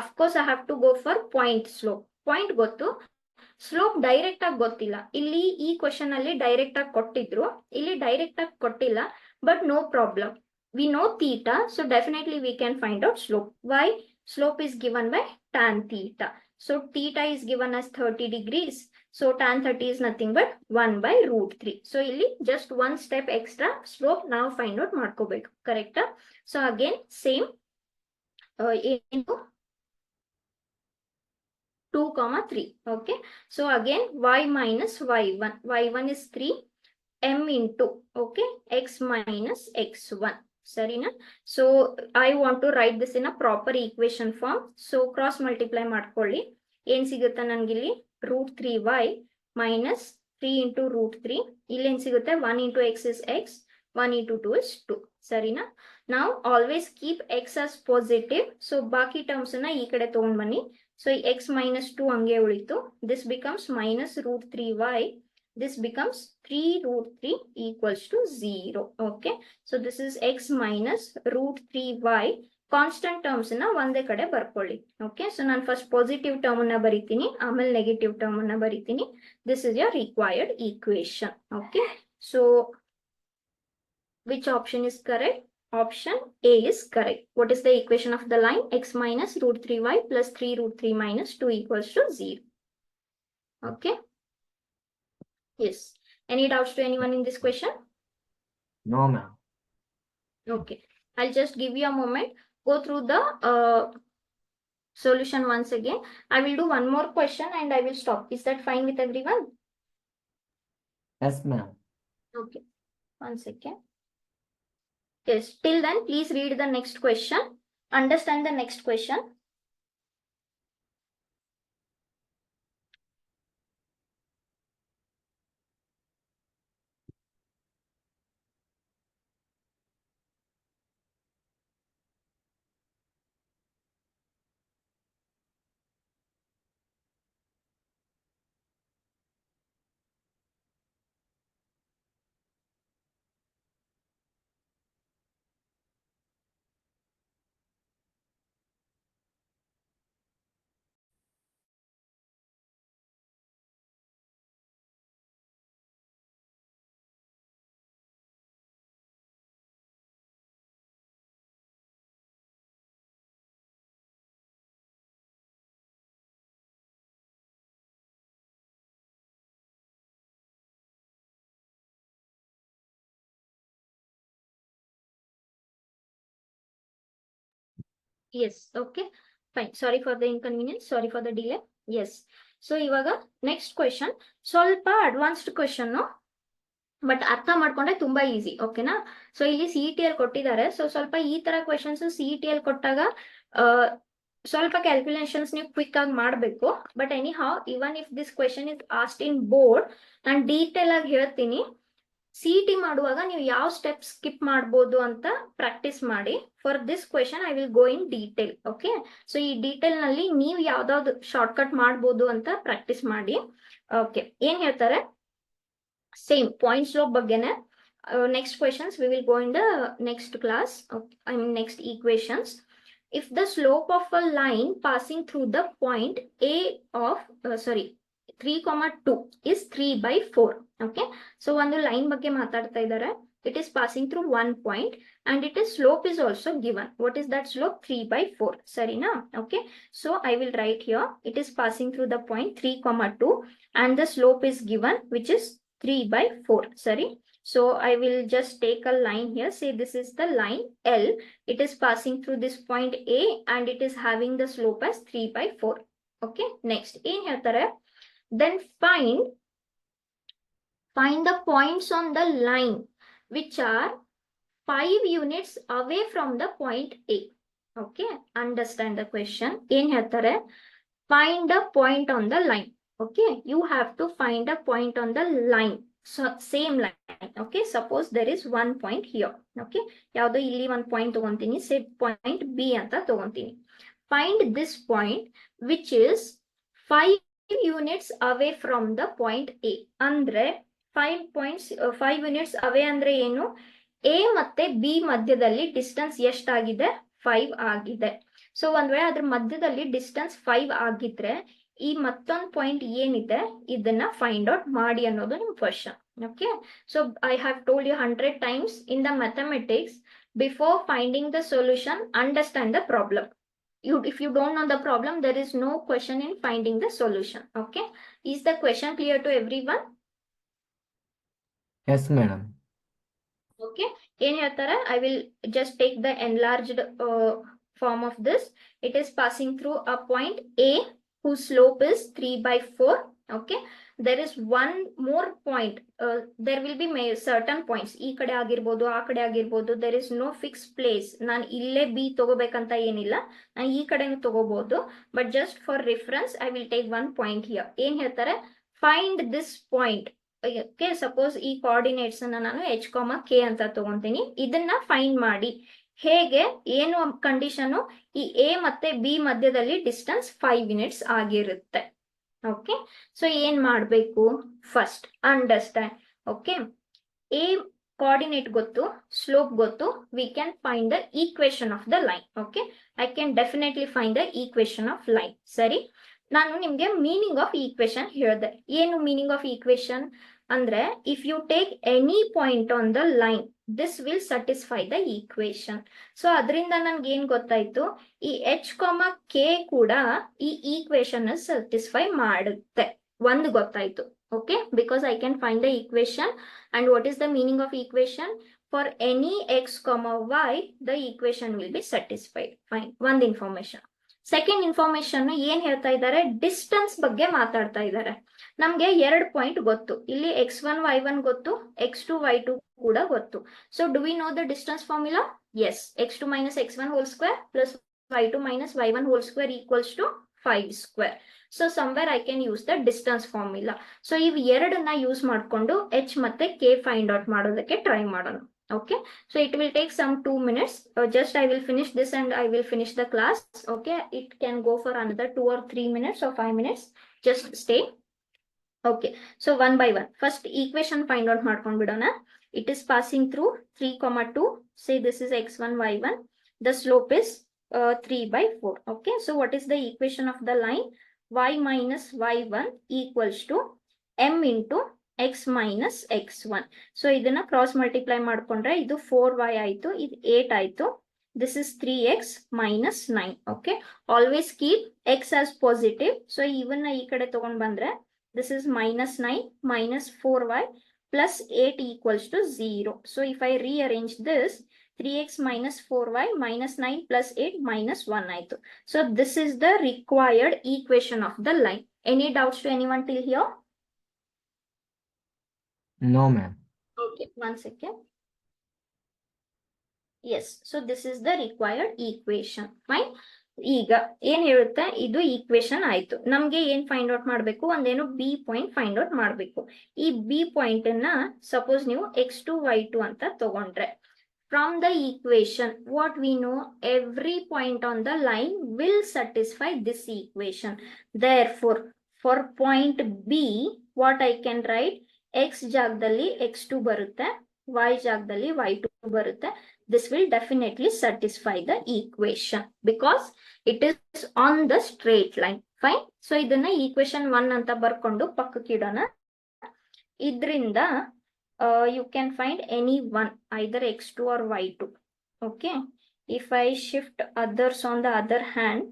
of course I have to go for point slope. Point ಗೊತ್ತು, ಸ್ಲೋಪ್ ಡೈರೆಕ್ಟ್ ಆಗಿ ಗೊತ್ತಿಲ್ಲ. ಇಲ್ಲಿ ಈ ಕ್ವಶನ್ ಅಲ್ಲಿ ಡೈರೆಕ್ಟ್ ಆಗಿ ಕೊಟ್ಟಿದ್ರು, ಇಲ್ಲಿ ಡೈರೆಕ್ಟ್ ಆಗಿ ಕೊಟ್ಟಿಲ್ಲ, but no problem. We know theta, so definitely we can find out slope. Why? Slope is given by tan theta. So theta is given as 30 degrees. So tan 30 is nothing but 1 by root 3. So illi just one step extra, slope now find out ಮಾಡ್ಕೋಬೇಕು. Correct? So again same into 2, 3. Okay. So again y minus y1. y1 is 3 m into, okay, x minus x1. Sarina? So I want to write this in a proper equation form. So cross multiply ಮಾಡ್ಕೊಳ್ಳಿ. ಏನ್ ಸಿಗುತ್ತೆ ನನ್ಗಿಲ್ಲಿ? root 3y minus 3 into root 3. ಇಲ್ಲಿ ಏನ್ ಸಿಗುತ್ತೆ? 1 into x is x, 1 into 2 is 2. ಸರಿನಾ? Now always keep x as positive. So ಬಾಕಿ terms ನ ಈ ಕಡೆ ತಗೊಂಡ್ ಬನ್ನಿ. So x minus 2 ಹಂಗೆ ಉಳಿತು. This becomes minus root 3y. This becomes 3 root 3 equals to 0. Okay. So this is x minus root 3y. Constant terms na ಒಂದೇ ಕಡೆ ಬರ್ಕೊಳ್ಳಿ. Okay. So ನಾನು first positive term ಅನ್ನ ಬರಿತೀನಿ, ಆಮೇಲೆ negative term ಅನ್ನ ಬರಿತೀನಿ. This is your required equation. Okay. So which option is correct? Option A is correct. What is the equation of the line? X minus root 3y plus 3 root 3 minus 2 equals to 0. Okay. Yes. Any doubts to anyone in this question? No, ma'am. Okay. I'll just give you a moment. Go through the solution once again. I will do one more question and I will stop. Is that fine with everyone? Yes, ma'am. Okay. One second. Yes. Till then, please read the next question. Understand the next question. Yes, okay, fine. Sorry for the inconvenience. Sorry for the delay. Yes. So ಇವಾಗ next question ಸ್ವಲ್ಪ advanced question, but ಅರ್ಥ ಮಾಡ್ಕೊಂಡ್ರೆ ತುಂಬಾ easy. ಓಕೆನಾ? So ಇಲ್ಲಿ CET ಅಲ್ಲಿ ಕೊಟ್ಟಿದ್ದಾರೆ. So ಸ್ವಲ್ಪ ಈ ತರ ಕ್ವೆಶನ್ಸ್ ಸಿಇಟಿ ಅಲ್ಲಿ ಕೊಟ್ಟಾಗ ಸ್ವಲ್ಪ ಕ್ಯಾಲ್ಕುಲೇಷನ್ಸ್ ನೀವು ಕ್ವಿಕ್ ಆಗಿ ಮಾಡಬೇಕು. But any how, even if this question is asked in board, ನಾನು ಡೀಟೇಲ್ ಆಗಿ ಹೇಳ್ತೀನಿ. ಸಿಇಟಿ ಮಾಡುವಾಗ ನೀವು ಯಾವ ಸ್ಟೆಪ್ ಸ್ಕಿಪ್ ಮಾಡ್ಬೋದು ಅಂತ ಪ್ರಾಕ್ಟೀಸ್ ಮಾಡಿ. For this question I will go in detail. Okay. So ಈ ಡೀಟೇಲ್ ನಲ್ಲಿ ನೀವು ಯಾವ್ದಾವ್ದು ಶಾರ್ಟ್ ಕಟ್ ಮಾಡ್ಬೋದು ಅಂತ ಪ್ರಾಕ್ಟೀಸ್ ಮಾಡಿ. ಓಕೆ. ಏನ್ ಹೇಳ್ತಾರೆ? Same point slope baggene. Next questions we will go in the next class. Okay. I mean next equations. If the slope of a line passing through the point A of 3, 2 is 3 by 4. Okay. So one line ಬಗ್ಗೆ ಮಾತಾಡ್ತಾ ಇದ್ದಾರೆ. It is passing through one point and it is slope is also given. What is that slope? 3 by 4. Sarina? Okay. So I will write here. It is passing through the point 3, 2 and the slope is given, which is 3 by 4. Sorry. So I will just take a line here. Say this is the line L. It is passing through this point A and it is having the slope as 3 by 4. Okay. Next. In here, then find the points on the line which are 5 units away from the point A. Okay. Understand the question. In here, find a point on the line. Okay, you have to find a point on the line. So same line. line. Okay, suppose there is one point here. Okay, ಯಾವ್ದೋ ಇಲ್ಲಿ ಒಂದು point ತಗೊಂತೀನಿ, say point B ಅಂತ ತಗೊಂತೀನಿ. Find this point which is 5 units away from the point A. ಅಂದ್ರೆ 5 units away ಅಂದ್ರೆ ಏನು? A ಮತ್ತೆ B ಮಧ್ಯದಲ್ಲಿ distance ಎಷ್ಟಾಗಿದೆ? 5 ಆಗಿದೆ. ಸೊ ಒಂದ್ ವೇಳೆ ಅದ್ರ ಮಧ್ಯದಲ್ಲಿ ಡಿಸ್ಟೆನ್ಸ್ 5 ಆಗಿದ್ರೆ ಈ ಮತ್ತೊಂದು ಪಾಯಿಂಟ್ ಏನಿದೆ ಇದನ್ನ ಫೈಂಡ್ ಔಟ್ ಮಾಡಿ ಅನ್ನೋದು ನಿಮ್ question. Okay, so I have told you 100 times in the mathematics, before finding the solution, understand the problem. If you don't know the problem, there is no question in finding the solution. Okay, is the question clear to everyone? Yes, madam. Okay, ಏನ್ ಹೇಳ್ತಾರೆ? I will just take the enlarged form of this. It is passing through a point A whose slope is 3/4. Okay, there is one more point. There will be certain points. ಈ ಕಡೆ ಆಗಿರ್ಬೋದು, ಆ ಕಡೆ ಆಗಿರ್ಬೋದು. There is no fixed place. ನಾನು ಇಲ್ಲೇ B ತಗೋಬೇಕಂತ ಏನಿಲ್ಲ, ನಾನು ಈ ಕಡೆನೂ ತಗೋಬಹುದು. But just for reference, I will take one point here. ಏನ್ ಹೇಳ್ತಾರೆ? Find this point. Okay, suppose ಈ coordinates ಅನ್ನ ನಾನು h, k ಅಂತ ತಗೊಂತೀನಿ. ಇದನ್ನ ಫೈಂಡ್ ಮಾಡಿ. ಹೇಗೆ? ಏನು ಕಂಡೀಷನ್? ಈ A ಮತ್ತೆ B ಮಧ್ಯದಲ್ಲಿ ಡಿಸ್ಟೆನ್ಸ್ 5 units ಆಗಿರುತ್ತೆ. ಓಕೆ, ಸೊ ಏನ್ ಮಾಡ್ಬೇಕು? First understand. Okay, A coordinate ಗೊತ್ತು, ಸ್ಲೋಪ್ ಗೊತ್ತು, we can find the equation of the line. Okay, I can definitely find the equation of line. ಸರಿ, ನಾನು ನಿಮ್ಗೆ ಮೀನಿಂಗ್ ಆಫ್ ಈಕ್ವೇಶನ್ ಹೇಳಿದೆ. ಏನು ಮೀನಿಂಗ್ ಆಫ್ ಈಕ್ವೇಶನ್ ಅಂದ್ರೆ, if you take any point on the line, this will satisfy the equation. So ಅದರಿಂದ ನನ್ಗೆ ಏನ್ ಗೊತ್ತಾಯ್ತು? ಈ h, k ಕೂಡ ಈ ಈಕ್ವೇಶನ್ ಸ್ಯಾಟಿಸ್ಫೈ ಮಾಡುತ್ತೆ. ಒಂದು ಗೊತ್ತಾಯ್ತು. Okay, because I can find the equation. And what is the meaning of equation? For any x, y, the equation will be satisfied. Fine, ಒಂದು ಇನ್ಫಾರ್ಮೇಶನ್. ಸೆಕೆಂಡ್ ಇನ್ಫಾರ್ಮೇಶನ್ ಏನ್ ಹೇಳ್ತಾ ಇದ್ದಾರೆ? Distance ಬಗ್ಗೆ ಮಾತಾಡ್ತಾ ಇದ್ದಾರೆ. ನಮ್ಗೆ 2 ಪಾಯಿಂಟ್ ಗೊತ್ತು. ಇಲ್ಲಿ x1, y1 ಗೊತ್ತು, x2, y2 ಕೂಡ ಗೊತ್ತು. So do we know the distance formula? Yes, x2 - x1 whole square plus y2 - y1 whole square equals to 5 square. So somewhere I can use the distance formula. So ಇವ್ ಎರಡನ್ನ use ಮಾಡ್ಕೊಂಡು h ಮತ್ತೆ k find out ಮಾಡೋದಕ್ಕೆ try ಮಾಡೋಣ. Okay, so it will take some 2 minutes. Just I will finish this and I will finish the class. Okay, it can go for another 2 or 3 minutes or 5 minutes. Just stay. Okay, so one by one. First equation find out ಮಾಡ್ಕೊಂಡು ಬಿಡೋಣ. It is passing through 3, 2. Say this is x1, y1. The slope is 3/4. Okay, so what is the equation of the line? Y minus y1 equals to m into x minus x1. So ಇದನ್ನ cross multiply ಮಾಡ್ಕೊಂಡ್ರೆ ಇದು 4y ಆಯ್ತು, ಇದು 8 ಆಯ್ತು. This is 3x minus 9. Okay, always keep x as positive. So ಇವನ್ನ ಈ ಕಡೆ ತಗೊಂಡ್ ಬಂದ್ರೆ this is minus 9 minus 4y plus 8 equals to 0. So if I rearrange this, 3x minus 4y minus 9 plus 8 minus 1 ಆಯ್ತು. So this is the required equation of the line. Any doubts to anyone till here? No, ma'am. Okay, one second. Yes, so this is the required equation. Fine. ಈಗ ಏನ್ ಹೇಳುತ್ತೆ? ಇದು equation ಆಯ್ತು. ನಮ್ಗೆ ಏನ್ find out ಮಾಡ್ಬೇಕು? ಒಂದೇನು B point find out ಮಾಡ್ಬೇಕು. ಈ ಬಿ ಪಾಯಿಂಟ್ ಅನ್ನ ಸಪೋಸ್ ನೀವು x2, y2 ಅಂತ ತಗೊಂಡ್ರೆ, from the equation what we know, every point on the line will satisfy this equation. Therefore for point B, what I can write? x ಜಾಗದಲ್ಲಿ x2 ಬರುತ್ತೆ, y ಜಾಗದಲ್ಲಿ y2 ಬರುತ್ತೆ. This will definitely satisfy the equation because it is on the straight line. Fine. So ಇದನ್ನ equation 1 ಅಂತ ಬರ್ಕೊಂಡು ಪಕ್ಕಕ್ಕೆ ಇಡೋಣ. ಇದರಿಂದ you can find any one, either x2 or y2. Okay, if I shift others on the other hand,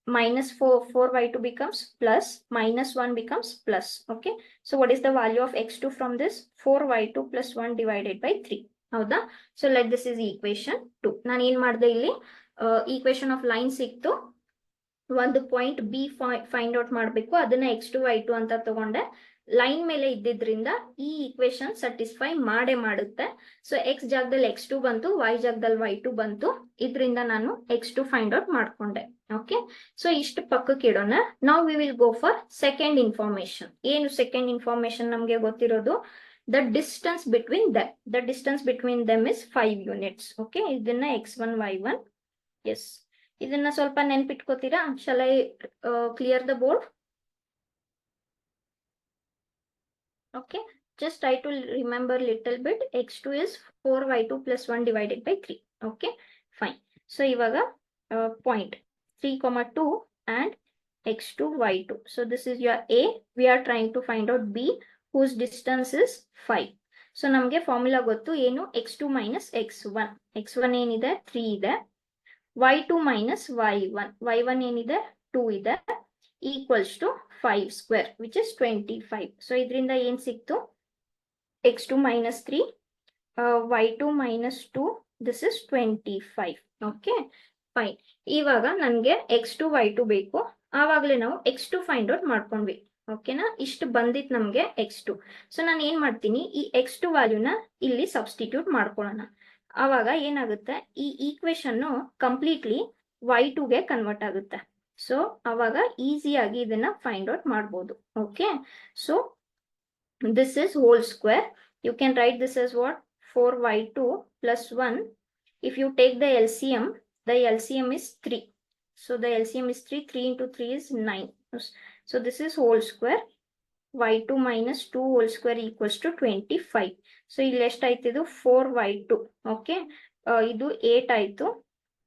minus 4y2 becomes plus, minus 1 becomes plus. Okay, so what is the value of x2 from this? 4y2 plus 1 divided by 3. ಹೌದಾ? So let this is equation 2. ನಾನು ಏನ್ ಮಾಡಿದೆ? ಇಲ್ಲಿ equation of line ಸಿಕ್ತು. ಒಂದು point B find out ಮಾಡಬೇಕು. ಅದನ್ನ x2, y2 ಅಂತ ತಗೊಂಡೆ. ಲೈನ್ ಮೇಲೆ ಇದ್ದಿದ್ರಿಂದ ಈ ಈಕ್ವೇಶನ್ ಸ್ಯಾಟಿಸ್ಫೈ ಮಾಡುತ್ತೆ. ಸೊ ಎಕ್ಸ್ ಜಾಗದಲ್ಲಿ x2 ಬಂತು, y ಜಾಗದಲ್ಲಿ y2 ಬಂತು. ಇದರಿಂದ ನಾನು x2 ಫೈಂಡ್ ಔಟ್ ಮಾಡ್ಕೊಂಡೆ. ಓಕೆ, ಸೊ ಇಷ್ಟು ಪಕ್ಕಕ್ಕೆ ಇಡೋಣ. ನಾವು we will go for second information. ಏನು ಸೆಕೆಂಡ್ ಇನ್ಫಾರ್ಮೇಶನ್ ನಮ್ಗೆ ಗೊತ್ತಿರೋದು? the distance between them is 5 units. Okay, ಇದನ್ನ x1 y1. Yes, ಇದನ್ನ ಸ್ವಲ್ಪ ನೆನ್ಪಿಟ್ಕೋತೀರಾ? Shall I clear the board? Okay, just try to remember little bit. x2 is 4y2 plus 1 divided by 3. Okay, fine. So ivaga point 3,2 and x2 y2. So this is your A. We are trying to find out B, whose distance is 5. So ನಮಗೆ formula ಗೊತ್ತು ಏನು, x2 minus x1. x1 ಏನಿದೆ 3 ಇದೆ, y2 minus y1. y1 ಏನಿದೆ 2 ಇದೆ, equals to 5 square, which is 25. So ಇದರಿಂದ ಏನ್ ಸಿಕ್ತು, x2 minus 3, y2 minus 2, this is 25. Okay, fine. ಇವಾಗ ನನಗೆ x2 y2 ಬೇಕು, ಆವಾಗಲೇ ನಾವು x2 ಫೈಂಡ್ ಔಟ್ ಮಾಡ್ಕೊಂಡ್ವಿ. ಓಕೆನಾ, ಇಷ್ಟು ಬಂದಿತ್ತು ನಮಗೆ x2. ಸೊ ನಾನು ಏನ್ ಮಾಡ್ತೀನಿ, ಈ x2 ವ್ಯಾಲ್ಯೂನ ಇಲ್ಲಿ ಸಬ್ಸ್ಟಿಟ್ಯೂಟ್ ಮಾಡ್ಕೊಳ್ಳೋಣ. ಆವಾಗ ಏನಾಗುತ್ತೆ, ಈ ಈಕ್ವೇಶನ್ ಕಂಪ್ಲೀಟ್ಲಿ y2ಗೆ ಕನ್ವರ್ಟ್ ಆಗುತ್ತೆ. ಸೊ ಅವಾಗ ಈಸಿಯಾಗಿ ಇದನ್ನ ಫೈಂಡ್ ಔಟ್ ಮಾಡ್ಬೋದು. Okay, so this is whole square. You can write this as what, 4y2 plus 1. If you take the LCM, the LCM is 3. So the LCM is 3. 3 into 3 is 9. So this is whole square. y2 minus 2 whole square equals to 25. So ಇಲ್ಲಿ ಎಷ್ಟಾಯ್ತು, 4y2. Okay, ಇದು 8 ಆಯ್ತು.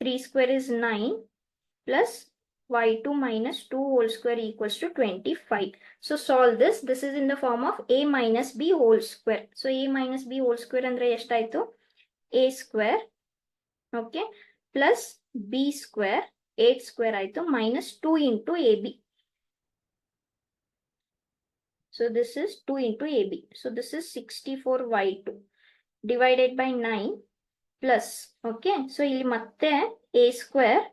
3 square is 9 plus y2 minus 2 whole square equals to 25. So solve this. This is in the form of a minus b whole square. So a minus b whole square andre eshtayitu, a square, okay, plus b square, 8 square aitu, minus 2 into ab. So this is 2 into ab. So this is 64y2 divided by 9 plus, okay, so illi matte a square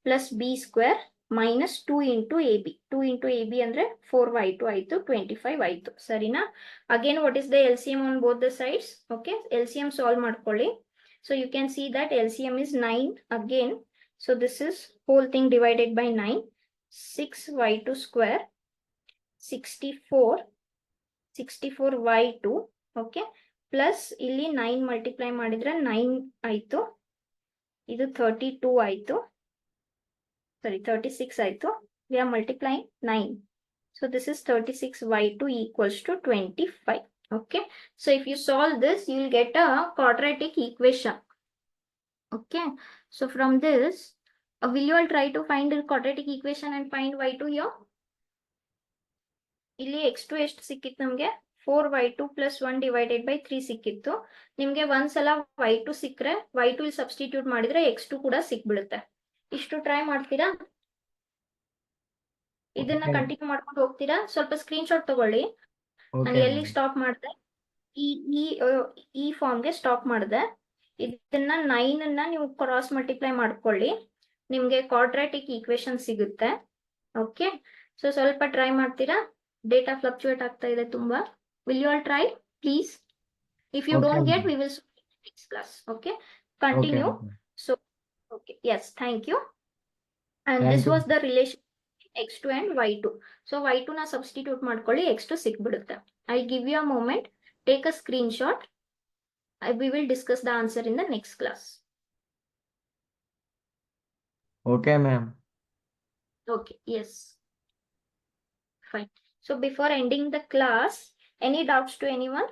plus b square minus 2 into ab. 2 into ab andre 4y2 aitu, 25 aitu. Sarina? Again, what is the LCM on both the sides? Okay, LCM solve ಮಾಡ್ಕೊಳ್ಳಿ. So you can see that LCM is 9 again. So this is whole thing divided by 9. 6y2 square, 64y2. Okay, plus ಇಲ್ಲಿ 9 multiply ಮಾಡಿದ್ರೆ 9 ಆಯ್ತು, ಇದು 32 ಆಯ್ತು, sorry 36 ಆಯ್ತು. We are multiplying 9. So this is 36y2 equals to 25. Okay, so if you solve this, you will get a quadratic equation. Okay, so from this, will you all try to find the quadratic equation and find y2 here? ಇಲ್ಲಿ x2 ಎಷ್ಟು ಸಿಕ್ಕಿತ್ತು ನಮಗೆ, 4y2 plus 1 divided by 3 ಸಿಕ್ಕಿತ್ತು. ನಿಮಗೆ ಒಂದ್ಸಲ y2 ಸಿಕ್ಕರೆ y2 ಇಲ್ಲಿ substitute ಮಾಡಿದ್ರೆ x2 ಕೂಡ ಸಿಕ್ಬಿಡುತ್ತೆ. ಇಷ್ಟು ಟ್ರೈ ಮಾಡ್ತೀರಾ? ಇದನ್ನ ಕಂಟಿನ್ಯೂ ಮಾಡ್ಕೊಂಡು ಹೋಗ್ತೀರಾ? ಸ್ವಲ್ಪ ಸ್ಕ್ರೀನ್ ಶಾಟ್ ತಗೊಳ್ಳಿ. ನಾನು ಎಲ್ಲಿ ಸ್ಟಾಪ್ ಮಾಡಿದೆ, ಈ ಫಾರ್ಮ್ಗೆ ಸ್ಟಾಪ್ ಮಾಡಿದೆ. ಇದನ್ನ 9 ಅನ್ನ ನೀವು ಕ್ರಾಸ್ ಮಲ್ಟಿಪ್ಲೈ ಮಾಡ್ಕೊಳ್ಳಿ, ನಿಮ್ಗೆ ಕ್ವಾಡ್ರಾಟಿಕ್ ಈಕ್ವೇಶನ್ ಸಿಗುತ್ತೆ. ಓಕೆ, ಸೊ ಸ್ವಲ್ಪ ಟ್ರೈ ಮಾಡ್ತೀರಾ? ಡೇಟಾ ಫ್ಲಕ್ಚುಯೇಟ್ ಆಗ್ತಾ ಇದೆ ತುಂಬಾ. Will you all try please? If you don't get, we will next class. Okay, continue. So okay, yes, thank you. And this was the relation x2 and y2. So y2 na substitute ಮಾಡ್ಕೊಳ್ಳಿ, x2 ಸಿಕ್ಬಿಡುತ್ತೆ. I'll give you a moment, take a screenshot. We will discuss the answer in the next class. Okay, ma'am. Okay, yes. Fine. So before ending the class, any doubts to anyone?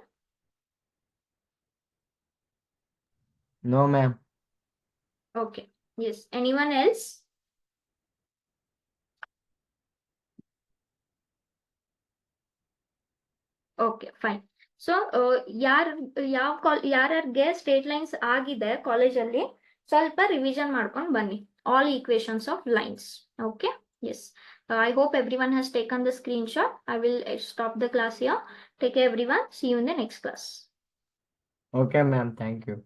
No, ma'am. Okay, yes. Anyone else? Okay, fine. So ಯಾರ್ಯಾರಿಗೆ straight lines ಆಗಿದೆ ಕಾಲೇಜಲ್ಲಿ, ಸ್ವಲ್ಪ revision ಮಾಡ್ಕೊಂಡು ಬನ್ನಿ all equations of lines. Okay, yes. I hope everyone has taken the screenshot. I will stop the class here. Take care everyone. See you in the next class. Okay, ma'am. Thank you.